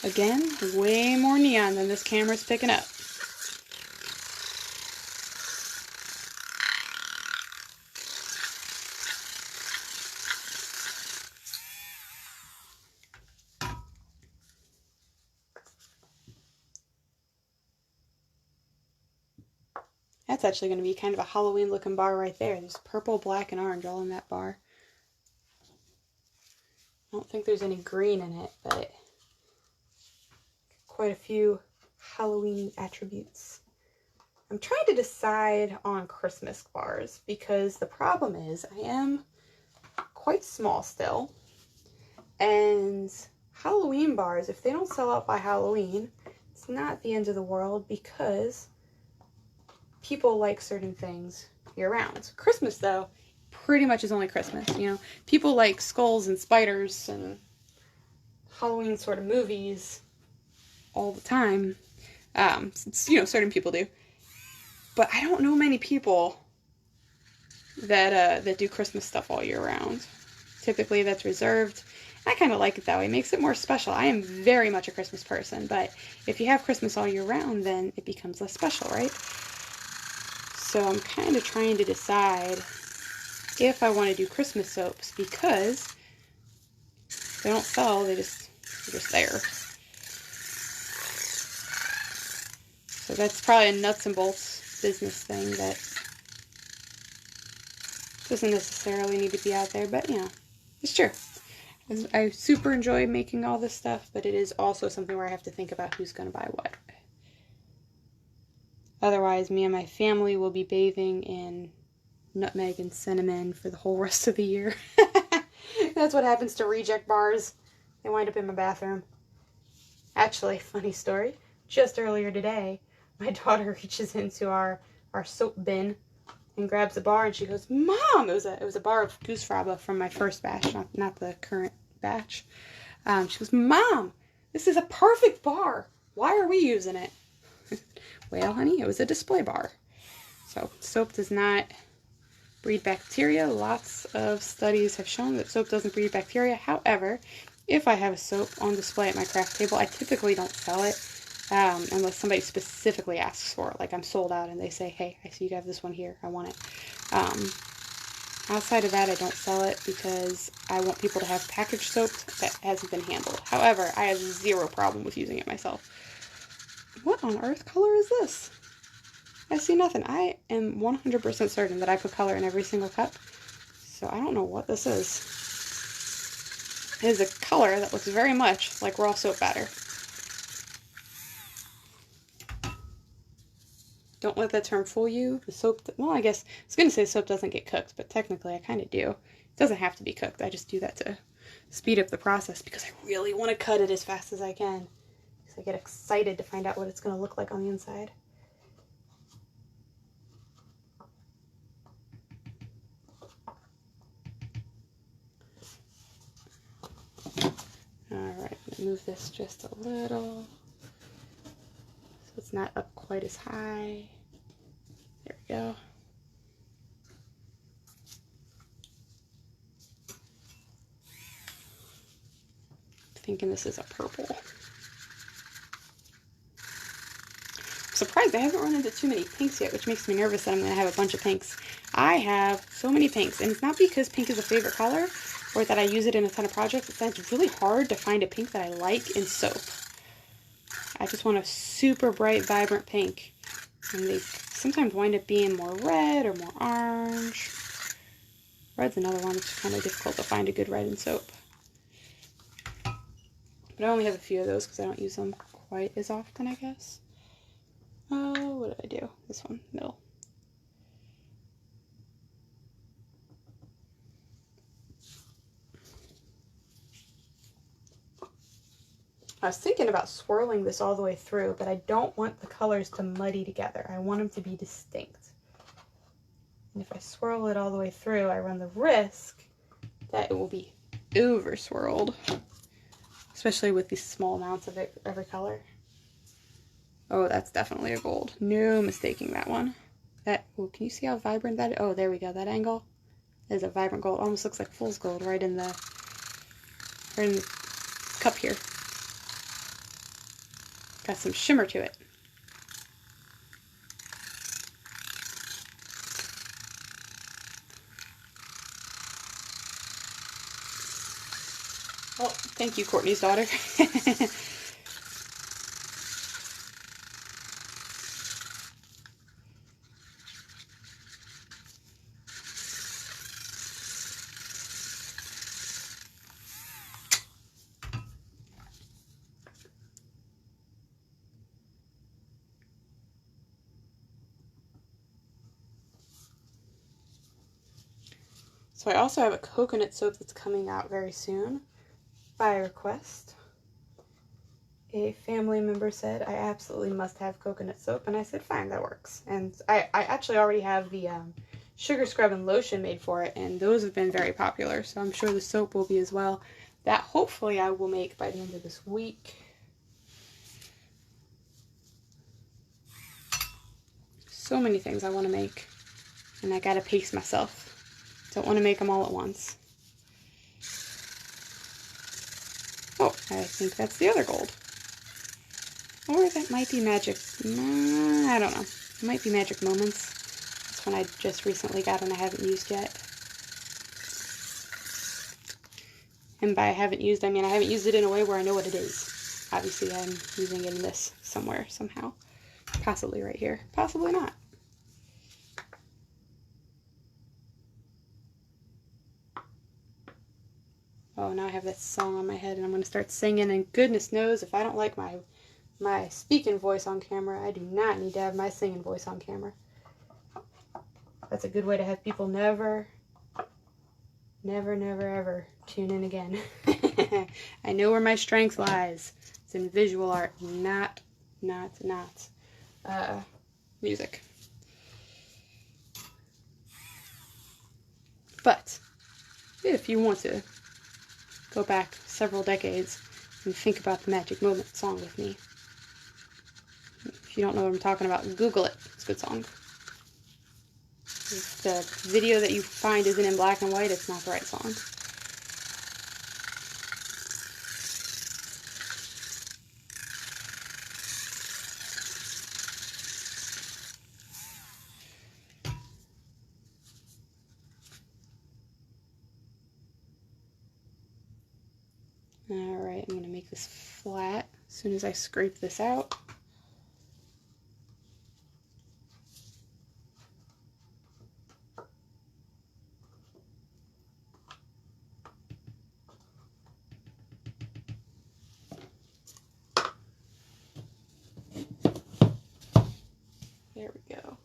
Again, way more neon than this camera's picking up. That's actually going to be kind of a Halloween looking bar right there. There's purple, black, and orange all in that bar. I don't think there's any green in it, but quite a few Halloween attributes. I'm trying to decide on Christmas bars because the problem is I am quite small still. And Halloween bars, if they don't sell out by Halloween, it's not the end of the world because people like certain things year-round. Christmas, though, pretty much is only Christmas, you know. People like skulls and spiders and Halloween sort of movies all the time. You know, certain people do. But I don't know many people that do Christmas stuff all year round. Typically, that's reserved. I kind of like it that way. It makes it more special. I am very much a Christmas person, but if you have Christmas all year round, then it becomes less special, right? So I'm kind of trying to decide if I want to do Christmas soaps because they don't sell, they're just there. So that's probably a nuts and bolts business thing that doesn't necessarily need to be out there, but you know, it's true. I super enjoy making all this stuff, but it is also something where I have to think about who's going to buy what. Otherwise, me and my family will be bathing in nutmeg and cinnamon for the whole rest of the year. That's what happens to reject bars. They wind up in my bathroom. Actually, funny story. Just earlier today, my daughter reaches into our soap bin and grabs a bar, and she goes, "Mom!" It was a bar of Goose Fraba from my first batch, not the current batch. She goes, "Mom, This is a perfect bar. Why are we using it? Well, honey, it was a display bar. So soap does not breed bacteria. Lots of studies have shown that soap doesn't breed bacteria. However, if I have a soap on display at my craft table, I typically don't sell it unless somebody specifically asks for it. Like I'm sold out and they say, hey, I see you have this one here. I want it. Outside of that, I don't sell it because I want people to have packaged soap that hasn't been handled. However, I have zero problem with using it myself. What on earth color is this? I see nothing. I am 100% certain that I put color in every single cup. So I don't know what this is. It is a color that looks very much like raw soap batter. Don't let that term fool you. The soap, well, I guess I was going to say soap doesn't get cooked, but technically I kind of do. It doesn't have to be cooked. I just do that to speed up the process because I really want to cut it as fast as I can. Because I get excited to find out what it's going to look like on the inside. Alright, move this just a little so it's not up quite as high. There we go. Thinking this is a purple. I'm surprised I haven't run into too many pinks yet, which makes me nervous that I'm going to have a bunch of pinks. I have so many pinks, and it's not because pink is a favorite color or that I use it in a ton of projects. It's that it's really hard to find a pink that I like in soap. I just want a super bright, vibrant pink, and they sometimes wind up being more red or more orange. Red's another one that's kind of difficult to find a good red in soap. But I only have a few of those because I don't use them quite as often, I guess. Oh, what did I do? This one, middle. I was thinking about swirling this all the way through, but I don't want the colors to muddy together. I want them to be distinct. And if I swirl it all the way through, I run the risk that it will be over swirled. Especially with these small amounts of every color. Oh, that's definitely a gold. No mistaking that one. That, oh, can you see how vibrant that is? Oh, there we go. That angle is a vibrant gold. Almost looks like fool's gold right in the cup here. Got some shimmer to it. Oh, thank you, Courtney's daughter. So I also have a coconut soap that's coming out very soon by request. A family member said I absolutely must have coconut soap, and I said fine, that works. And I actually already have the sugar scrub and lotion made for it, and those have been very popular, so I'm sure the soap will be as well. That hopefully I will make by the end of this week. So many things I want to make, and I gotta pace myself. Don't want to make them all at once. Oh, I think that's the other gold. Or that might be magic. I don't know. It might be Magic Moments. That's one I just recently got and I haven't used yet. And by I haven't used, I mean I haven't used it in a way where I know what it is. Obviously I'm using it in this somewhere, somehow. Possibly right here. Possibly not. Oh, now I have that song on my head and I'm going to start singing, and goodness knows if I don't like my speaking voice on camera, I do not need to have my singing voice on camera. That's a good way to have people never ever tune in again. I know where my strength lies. It's in visual art, not music. But if you want to go back several decades and think about the Magic Moment song with me. If you don't know what I'm talking about, Google it. It's a good song. If the video that you find isn't in black and white, it's not the right song. Alright, I'm going to make this flat as soon as I scrape this out. There we go.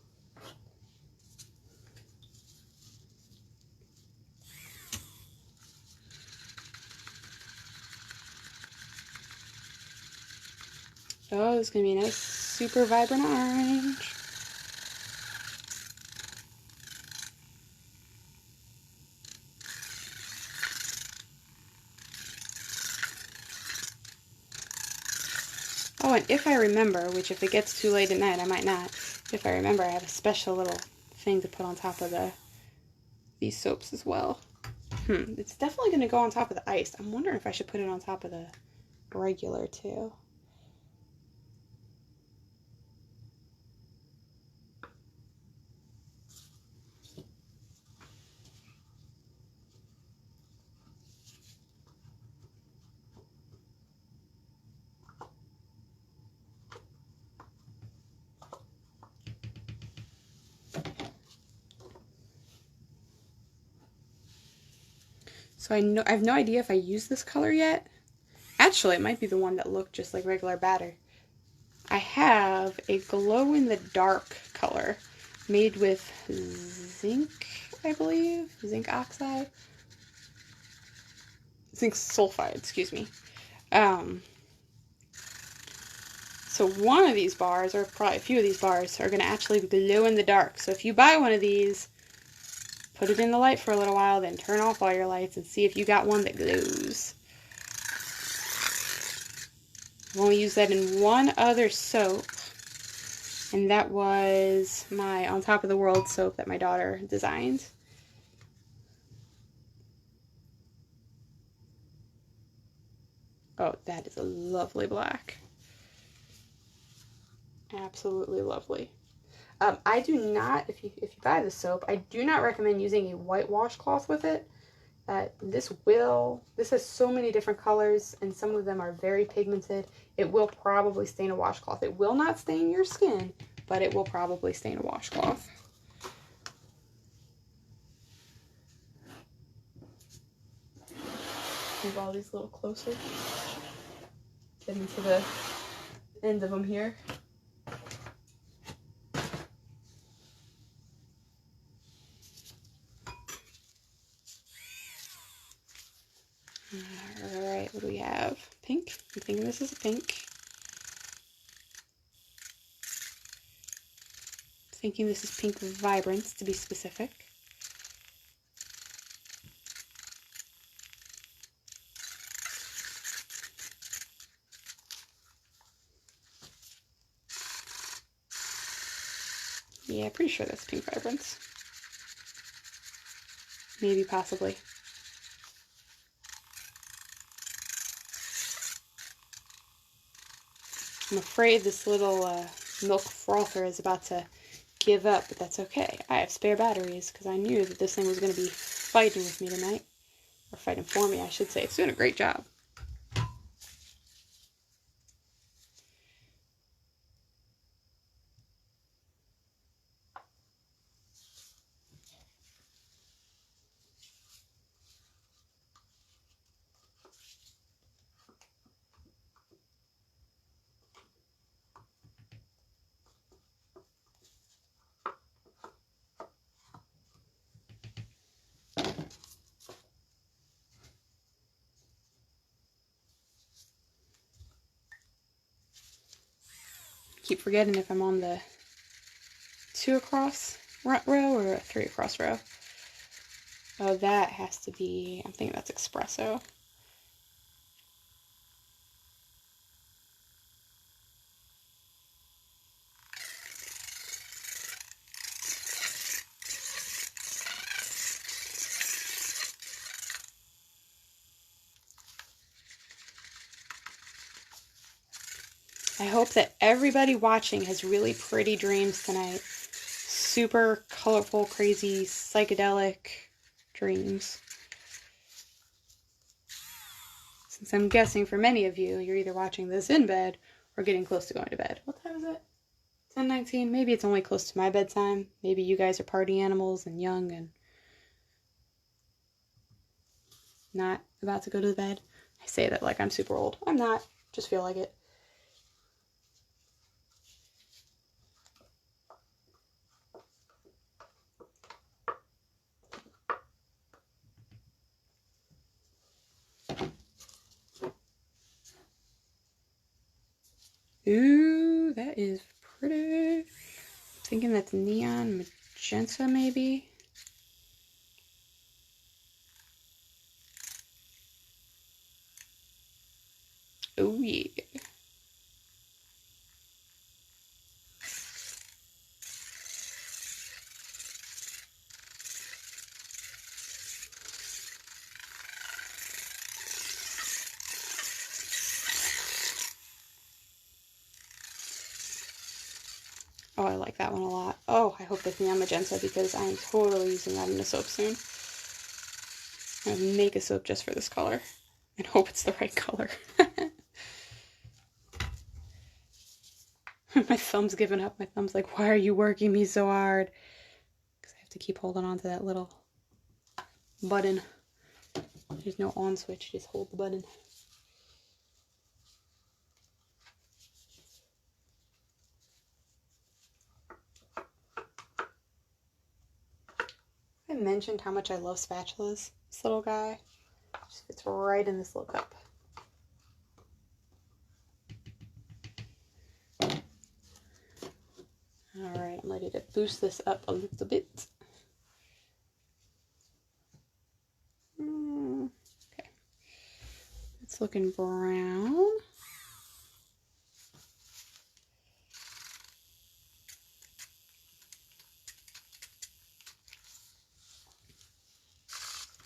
Oh, it's going to be a nice, super vibrant orange. Oh, and if I remember, which if it gets too late at night, I might not. If I remember, I have a special little thing to put on top of these soaps as well. It's definitely going to go on top of the ice. I'm wondering if I should put it on top of the regular too. So I have no idea if I use this color yet. Actually, it might be the one that looked just like regular batter. I have a glow-in-the-dark color made with zinc, I believe. Zinc oxide. Zinc sulfide, excuse me. So one of these bars, or probably a few of these bars, are going to actually glow in the dark. So if you buy one of these, put it in the light for a little while, then turn off all your lights and see if you got one that glows. I've only used that in one other soap, and that was my On Top of the World soap that my daughter designed. Oh, that is a lovely black. Absolutely lovely. I do not, if you buy the soap, I do not recommend using a white washcloth with it. This has so many different colors, and some of them are very pigmented. It will probably stain a washcloth. It will not stain your skin, but it will probably stain a washcloth. Move all these a little closer. Getting to the end of them here. Alright, what do we have? Pink? I'm thinking this is a pink. Thinking this is Pink Vibrance, to be specific. Yeah, pretty sure that's Pink Vibrance. Maybe, possibly. I'm afraid this little milk frother is about to give up, but that's okay. I have spare batteries because I knew that this thing was going to be fighting with me tonight. Or fighting for me, I should say. It's doing a great job. Keep forgetting if I'm on the 2 across row or a 3 across row. Oh, that has to be, I'm thinking that's espresso. I hope that everybody watching has really pretty dreams tonight. Super colorful, crazy, psychedelic dreams. Since I'm guessing for many of you, you're either watching this in bed or getting close to going to bed. What time is it? 10:19. Maybe it's only close to my bedtime. Maybe you guys are party animals and young and not about to go to bed. I say that like I'm super old. I'm not. Just feel like it. Ooh, that is pretty. I'm thinking that's neon magenta, maybe. Oh, yeah. Oh, I like that one a lot. Oh, I hope that's neon magenta because I am totally using that in a soap soon. I'm going to make a soap just for this color and hope it's the right color. My thumb's giving up. My thumb's like, why are you working me so hard? Because I have to keep holding on to that little button. There's no on switch, just hold the button. I mentioned how much I love spatulas. This little guy just fits right in this little cup. Alright, I'm ready to boost this up a little bit. Okay. It's looking brown.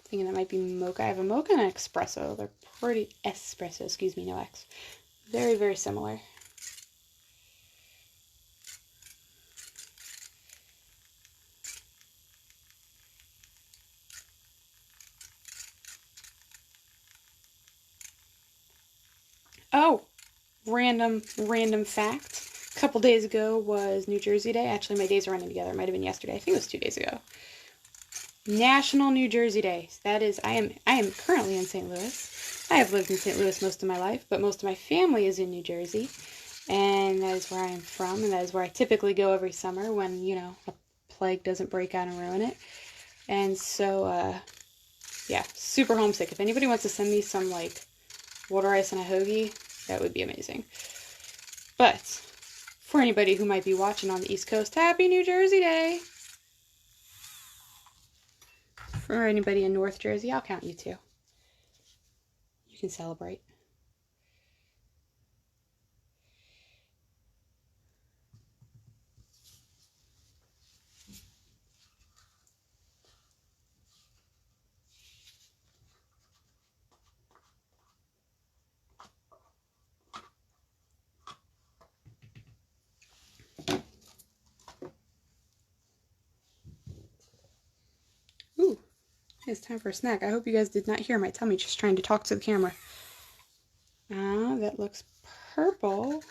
Thinking that might be mocha. I have a mocha and an espresso. They're pretty espresso, excuse me, no X. Very, very similar. Oh, random fact. A couple days ago was New Jersey Day. Actually, my days are running together. It might have been yesterday. I think it was 2 days ago. National New Jersey Day. That is, I am currently in St. Louis. I have lived in St. Louis most of my life, but most of my family is in New Jersey, and that is where I am from, and that is where I typically go every summer when, you know, a plague doesn't break out and ruin it. And so, yeah, super homesick. If anybody wants to send me some, like, water ice and a hoagie, that would be amazing. But for anybody who might be watching on the East Coast, happy New Jersey Day! For anybody in North Jersey, I'll count you too. You can celebrate. Ooh, it's time for a snack. I hope you guys did not hear my tummy just trying to talk to the camera. Ah, that looks purple.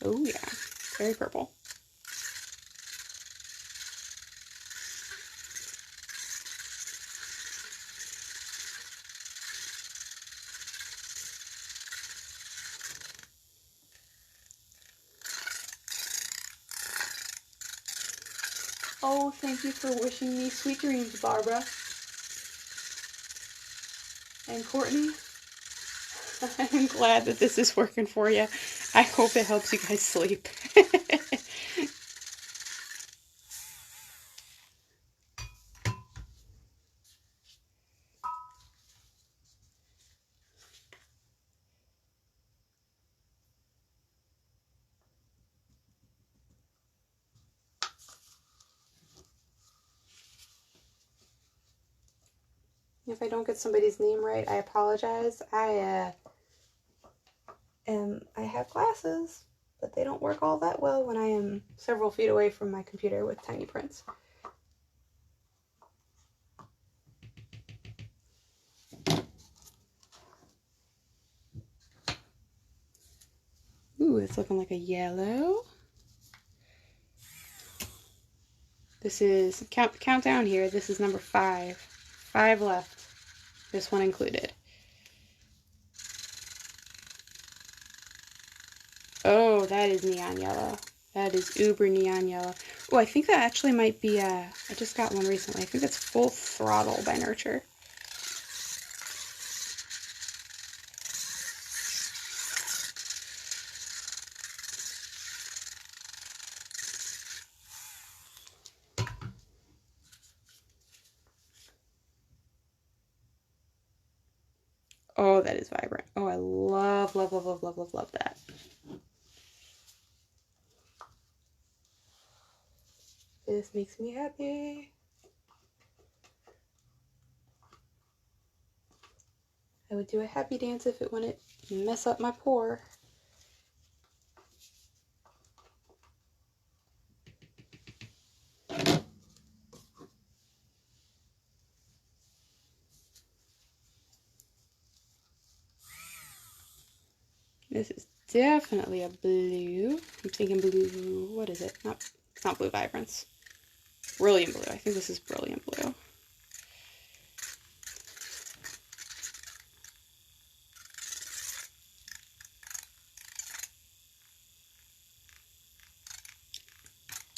Oh yeah, very purple. Oh, thank you for wishing me sweet dreams, Barbara. And Courtney, I'm glad that this is working for you. I hope it helps you guys sleep. If I don't get somebody's name right, I apologize. I have glasses, but they don't work all that well when I am several feet away from my computer with tiny prints. Ooh, it's looking like a yellow. This is, count down here, this is number 5. 5 left. This one included. Oh, that is neon yellow. That is uber neon yellow. Oh, I think that actually might be, I just got one recently. I think that's Full Throttle by Nurture. Oh, that is vibrant. Oh, I love, love, love, love, love, love, love that. This makes me happy. I would do a happy dance if it wouldn't mess up my pour. This is definitely a blue. I'm thinking blue, what is it? It's not Blue Vibrance. Brilliant Blue. I think this is Brilliant Blue.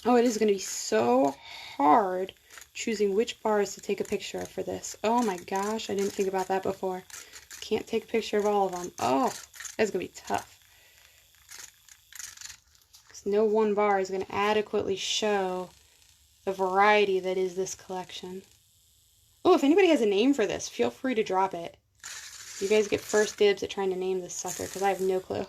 Oh, it is going to be so hard choosing which bars to take a picture of for this. Oh my gosh, I didn't think about that before. Can't take a picture of all of them. Oh, that's going to be tough. Because no one bar is going to adequately show the variety that is this collection. Oh, if anybody has a name for this, feel free to drop it. You guys get first dibs at trying to name this sucker, because I have no clue.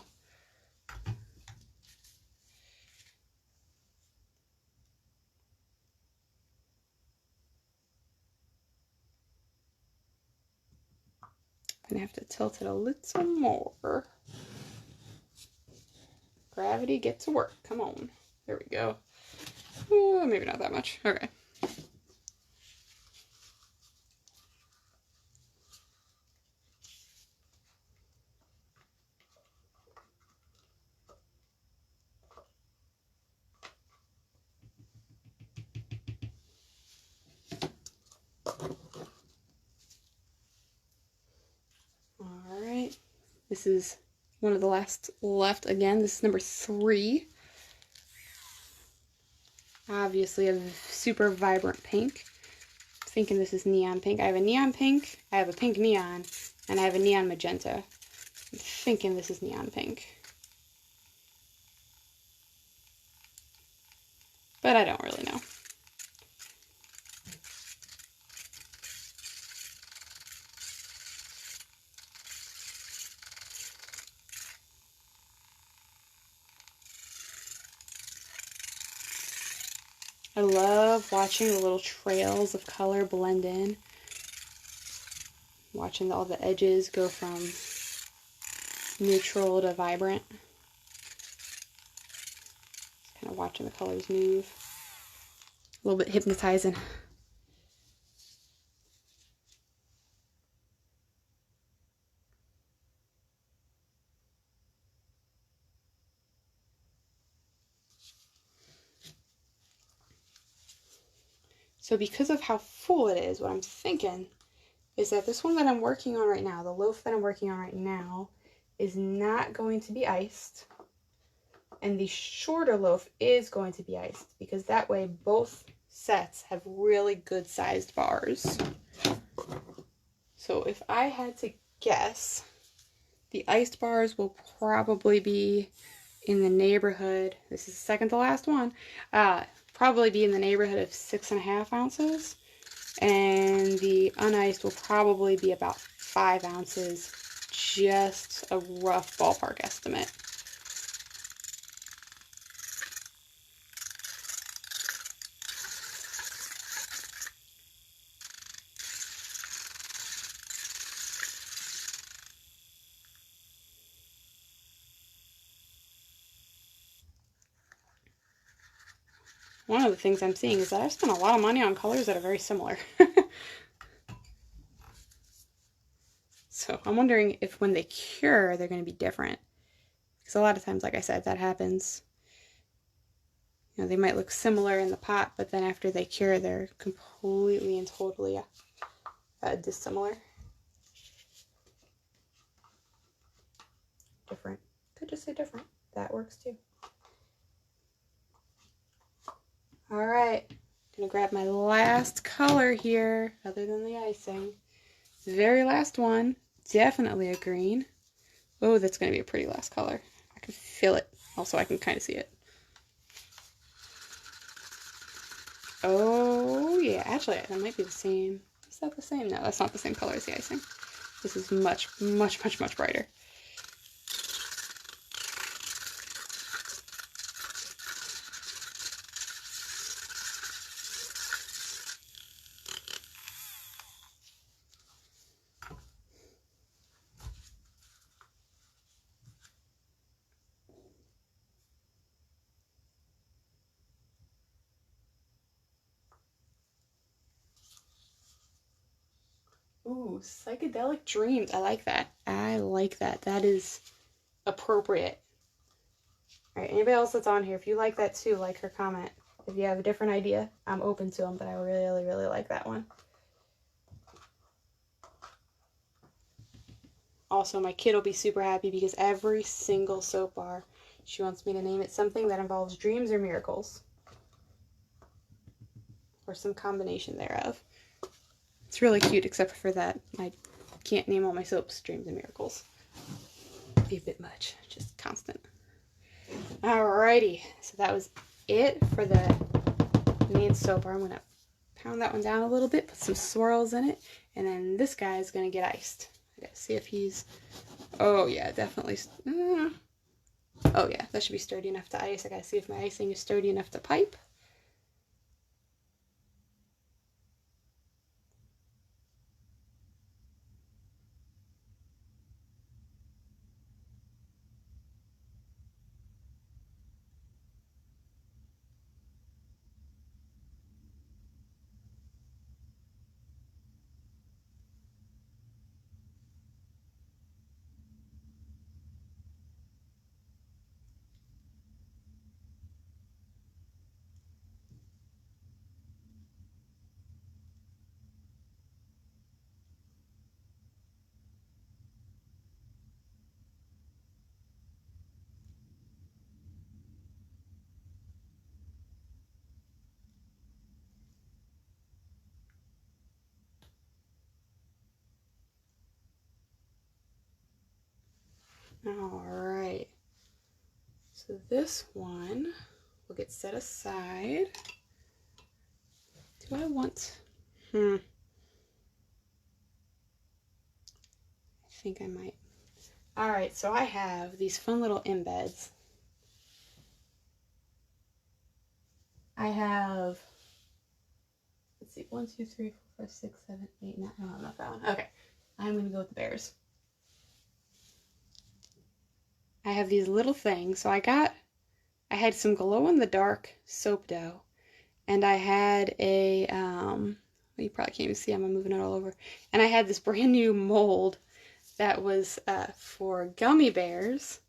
I'm going to have to tilt it a little more. Gravity, get to work. Come on. There we go. Maybe not that much. Okay. Alright. This is one of the last left again. This is number 3. Obviously a super vibrant pink. I'm thinking this is neon pink. I have a neon pink, I have a pink neon, and I have a neon magenta. I'm thinking this is neon pink. But I don't really know. I love watching the little trails of color blend in. Watching all the edges go from neutral to vibrant. Just kind of watching the colors move. A little bit hypnotizing. So because of how full it is, what I'm thinking is that this one that I'm working on right now, the loaf that I'm working on right now, is not going to be iced. And the shorter loaf is going to be iced, because that way both sets have really good sized bars. So if I had to guess, the iced bars will probably be in the neighborhood, this is the second to last one, probably be in the neighborhood of 6.5 ounces. And the uniced will probably be about 5 ounces, just a rough ballpark estimate. one of the things I'm seeing is that I've spent a lot of money on colors that are very similar. So I'm wondering if when they cure, they're going to be different. Because a lot of times, like I said, that happens. You know, they might look similar in the pot, but then after they cure, they're completely and totally dissimilar. Different. Could just say different. That works too. Alright. I'm going to grab my last color here, other than the icing. The very last one. Definitely a green. Oh, that's going to be a pretty last color. I can feel it. Also, I can kind of see it. Oh, yeah. Actually, that might be the same. Is that the same? No, that's not the same color as the icing. This is much, much, much, much brighter. Ooh, psychedelic dreams. I like that. I like that. That is appropriate. Alright, anybody else that's on here, if you like that too, like her comment. If you have a different idea, I'm open to them, but I really, really like that one. Also, my kid will be super happy because every single soap bar, she wants me to name it something that involves dreams or miracles. Or some combination thereof. It's really cute, except for that I can't name all my soaps dreams and miracles. It'd be a bit much, just constant. Alrighty, so that was it for the main soap bar. I'm going to pound that one down a little bit, put some swirls in it, and then this guy is going to get iced. I gotta see if he's... Oh yeah, definitely... Oh yeah, that should be sturdy enough to ice. I gotta see if my icing is sturdy enough to pipe. Alright, so this one will get set aside. Do I want... I think I might. Alright, so I have these fun little embeds. I have, let's see, 1, 2, 3, 4, 5, 6, 7, 8, 9. No, not that one. Okay, I'm going to go with the bears. I have these little things. So I had some glow-in-the-dark soap dough. And I had a, well, you probably can't even see, I'm moving it all over. And I had this brand new mold that was for gummy bears.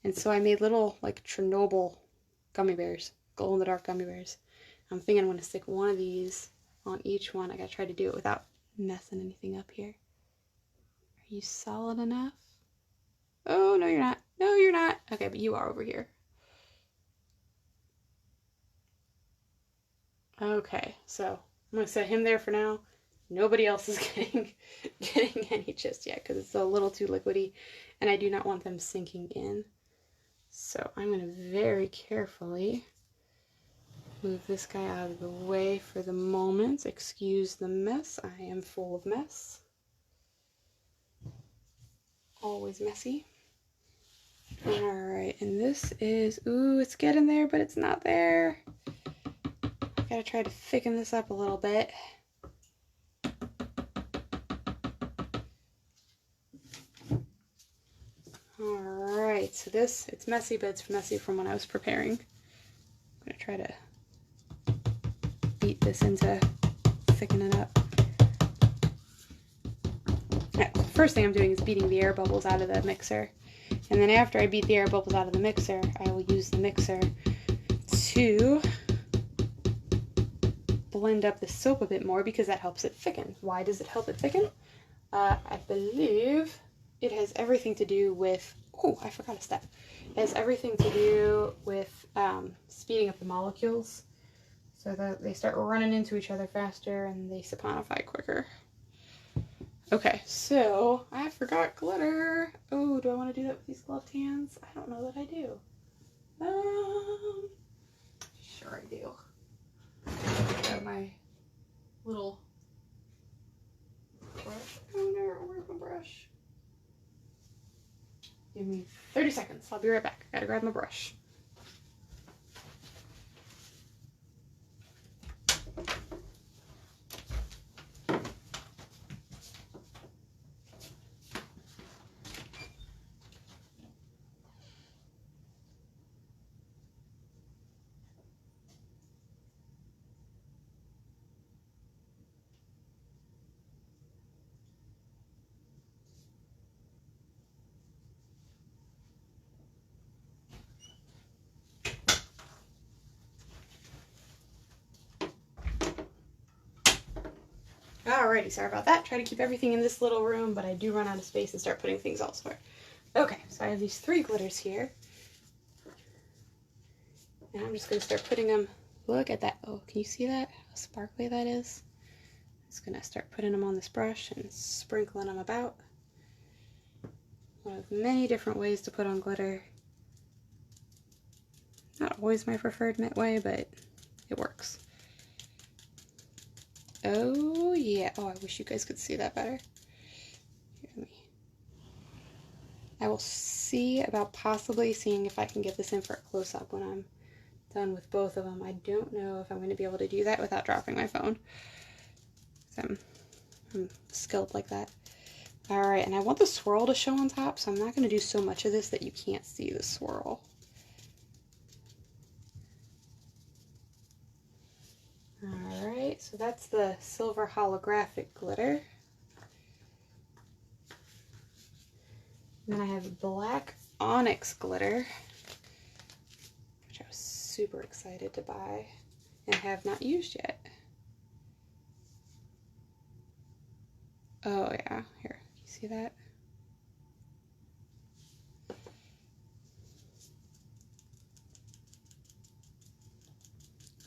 And so I made little, like, Chernobyl gummy bears, glow-in-the-dark gummy bears. I'm thinking I'm going to stick one of these on each one. I got to try to do it without messing anything up here. Are you solid enough? Oh, no, you're not. No, you're not. Okay, but you are over here. Okay, so I'm going to set him there for now. Nobody else is getting any just yet because it's a little too liquidy and I do not want them sinking in. So I'm going to very carefully move this guy out of the way for the moment. Excuse the mess. I am full of mess. Always messy. Alright, and this is, ooh, it's getting there, but it's not there. Gotta try to thicken this up a little bit. Alright, so this, it's messy, but it's messy from when I was preparing. I'm gonna try to beat this into thickening up. First thing I'm doing is beating the air bubbles out of the mixer. And then after I beat the air bubbles out of the mixer, I will use the mixer to blend up the soap a bit more because that helps it thicken. Why does it help it thicken? I believe it has everything to do with, oh, I forgot a step. It has everything to do with speeding up the molecules so that they start running into each other faster and they saponify quicker. Okay, so I forgot glitter. Oh, do I want to do that with these gloved hands? I don't know that I do. Sure I do. Grab my little brush. Oh no, where's my brush? Give me 30 seconds. I'll be right back. I gotta grab my brush. Alrighty, sorry about that. Try to keep everything in this little room, but I do run out of space and start putting things elsewhere. Okay, so I have these 3 glitters here. And I'm just going to start putting them, look at that. Oh, can you see that? How sparkly that is? I'm just going to start putting them on this brush and sprinkling them about. One of many different ways to put on glitter. Not always my preferred way, but it works. Oh yeah, oh I wish you guys could see that better. Here, I will see about possibly seeing if I can get this in for a close-up when I'm done with both of them. I don't know if I'm going to be able to do that without dropping my phone. I'm skilled like that. Alright, and I want the swirl to show on top, so I'm not going to do so much of this that you can't see the swirl. Alright, so that's the silver holographic glitter. And then I have black onyx glitter, which I was super excited to buy and have not used yet. Oh yeah, here, you see that?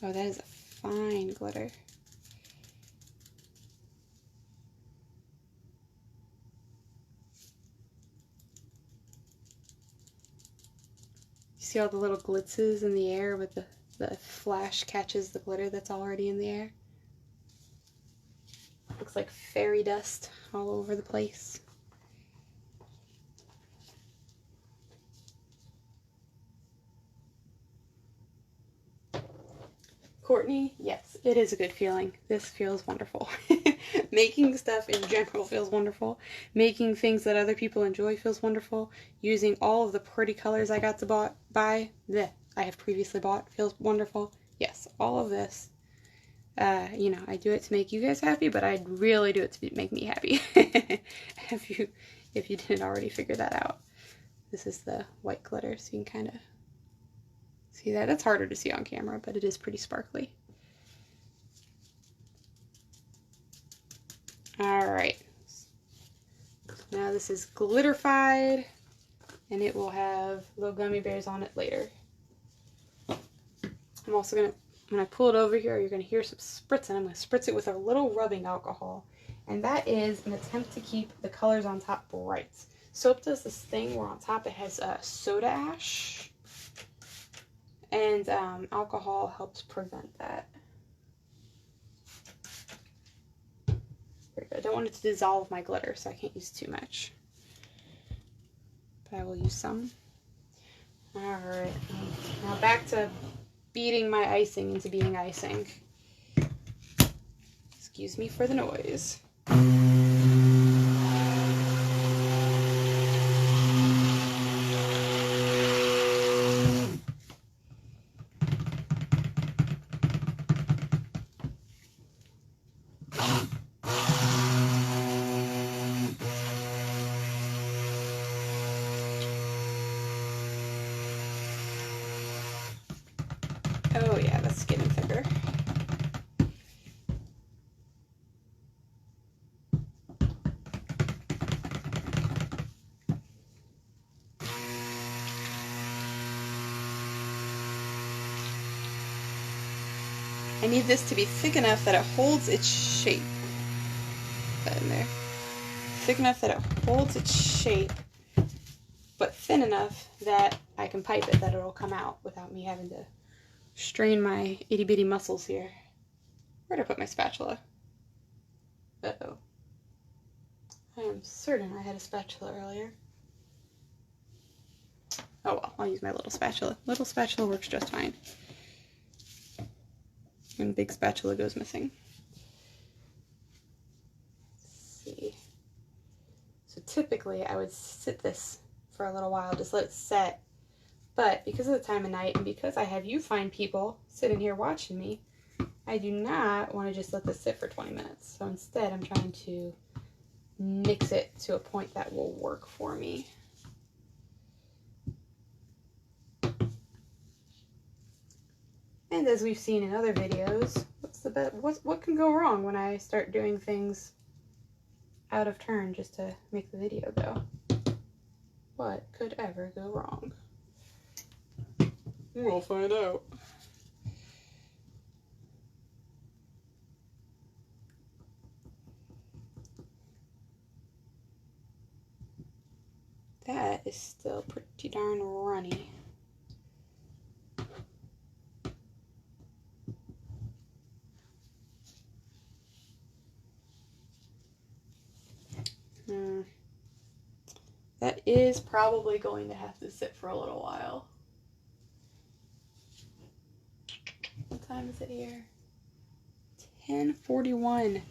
Oh, that is a fine glitter. You see all the little glitzes in the air with the flash catches the glitter that's already in the air? Looks like fairy dust all over the place. Courtney, yes, it is a good feeling. This feels wonderful. Making stuff in general feels wonderful. Making things that other people enjoy feels wonderful. Using all of the pretty colors I got to buy, I have previously bought, feels wonderful. Yes, all of this. You know, I do it to make you guys happy, but I'd really do it to make me happy. if you didn't already figure that out. This is the white glitter, so you can kind of see that. That's harder to see on camera, but it is pretty sparkly. Alright. Now this is glitterified, and it will have little gummy bears on it later. I'm also going to, when I pull it over here, you're going to hear some spritzing. I'm going to spritz it with a little rubbing alcohol. And that is an attempt to keep the colors on top bright. Soap does this thing where on top it has soda ash. And alcohol helps prevent that. Very good. I don't want it to dissolve my glitter, so I can't use too much. But I will use some. Alright. Now back to beating my icing into being icing. Excuse me for the noise. I need this to be thick enough that it holds its shape. Put that in there. Thick enough that it holds its shape, but thin enough that I can pipe it, that it'll come out without me having to strain my itty bitty muscles here. Where'd I put my spatula? Uh-oh. I am certain I had a spatula earlier. Oh well, I'll use my little spatula. Little spatula works just fine. And big spatula goes missing. Let's see. So typically I would sit this for a little while, just let it set. But because of the time of night and because I have you fine people sitting here watching me, I do not want to just let this sit for 20 minutes. So instead I'm trying to mix it to a point that will work for me. And as we've seen in other videos, what can go wrong when I start doing things out of turn just to make the video go? What could ever go wrong? We'll find out. That is still pretty darn runny. That is probably going to have to sit for a little while. What time is it here? 10:41.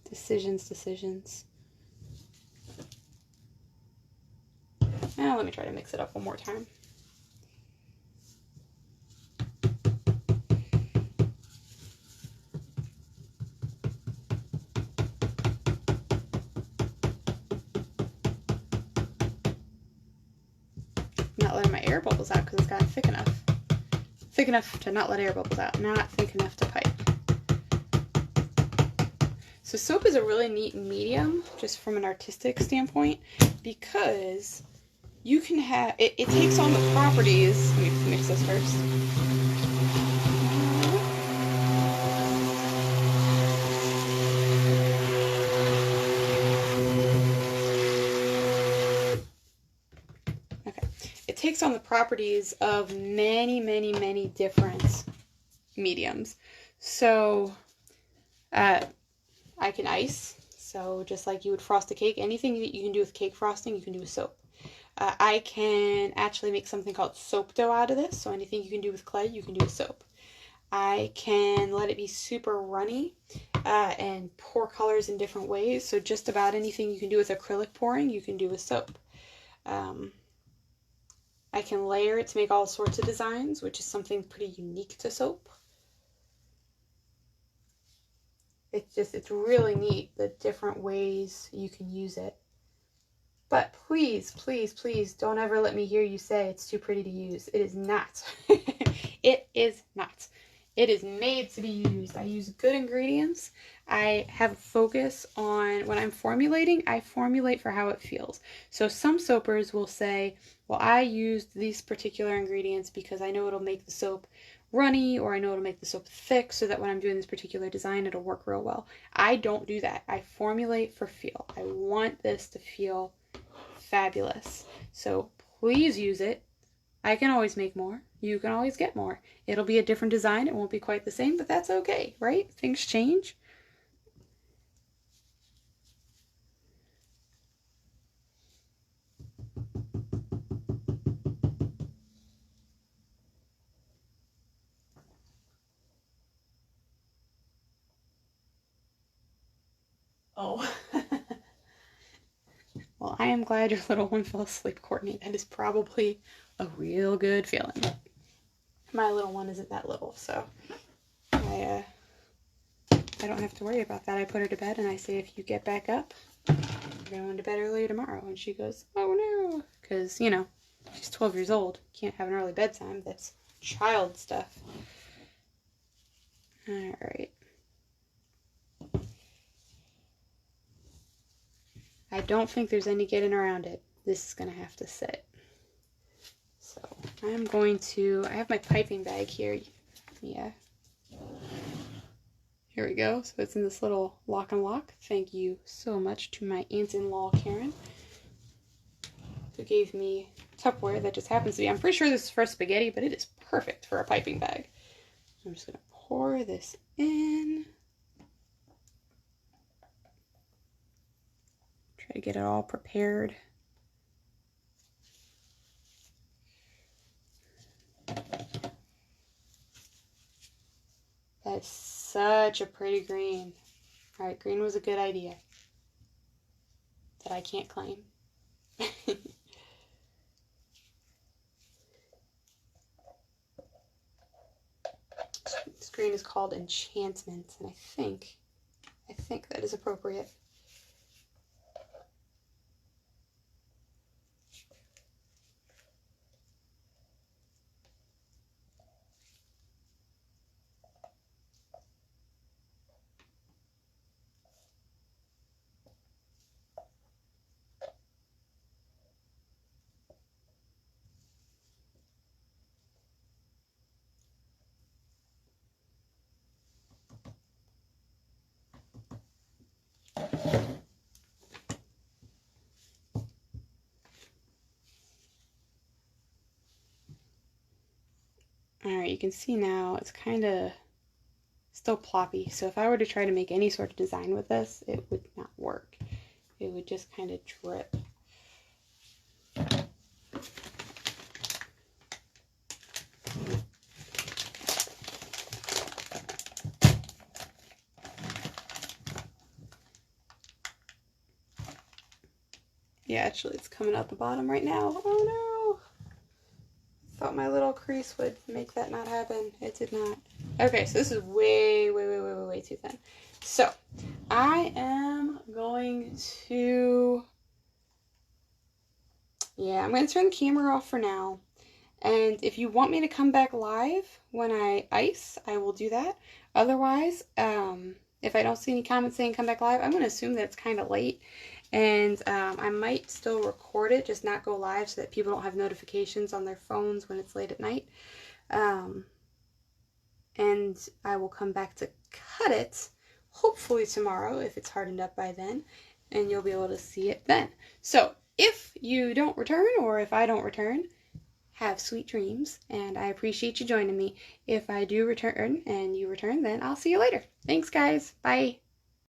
Decisions. Now let me try to mix it up one more time. Not letting my air bubbles out because it's gotten thick enough. Thick enough to not let air bubbles out, not thick enough to pipe. So soap is a really neat medium, just from an artistic standpoint, because you can have, it takes on the properties, let me mix this first. Takes on the properties of many different mediums. So I can ice, so just like you would frost a cake, anything that you can do with cake frosting you can do with soap. I can actually make something called soap dough out of this, so anything you can do with clay you can do with soap. I can let it be super runny and pour colors in different ways, so just about anything you can do with acrylic pouring you can do with soap. I can layer it to make all sorts of designs, which is something pretty unique to soap. It's really neat the different ways you can use it. But please don't ever let me hear you say it's too pretty to use. It is not. It is not. It is made to be used. I use good ingredients. I have a focus on, when I'm formulating, I formulate for how it feels. So some soapers will say, well, I used these particular ingredients because I know it'll make the soap runny, or I know it'll make the soap thick so that when I'm doing this particular design, it'll work real well. I don't do that. I formulate for feel. I want this to feel fabulous. So please use it. I can always make more. You can always get more. It'll be a different design. It won't be quite the same, but that's okay, right? Things change. Oh. Well, I am glad your little one fell asleep, Courtney. That is probably a real good feeling. My little one isn't that little, so I don't have to worry about that. I put her to bed and I say, if you get back up, we're going to bed earlier tomorrow. And she goes, oh no, because, you know, she's 12 years old. Can't have an early bedtime. That's child stuff. All right. I don't think there's any getting around it. This is going to have to sit. So I'm going to, I have my piping bag here. Yeah. Here we go. So it's in this little lock and lock. Thank you so much to my aunt-in-law, Karen, who gave me Tupperware that just happens to be, I'm pretty sure this is for spaghetti, but it is perfect for a piping bag. I'm just going to pour this in. Try to get it all prepared. That's such a pretty green. All right, green was a good idea that I can't claim. This green is called Enchantment, and I think that is appropriate. Alright, you can see now it's kind of still ploppy, so if I were to try to make any sort of design with this, it would not work. It would just kind of drip. Yeah, actually it's coming out the bottom right now. Oh no! Thought my little crease would make that not happen. It did not. Okay, so this is way too thin. So, I am going to... Yeah, I'm going to turn the camera off for now. And if you want me to come back live when I ice, I will do that. Otherwise, if I don't see any comments saying come back live, I'm going to assume that it's kind of late. And I might still record it, just not go live so that people don't have notifications on their phones when it's late at night. And I will come back to cut it, hopefully tomorrow, if it's hardened up by then. And you'll be able to see it then. So, if you don't return, or if I don't return, have sweet dreams, and I appreciate you joining me. If I do return and you return, then I'll see you later. Thanks, guys. Bye.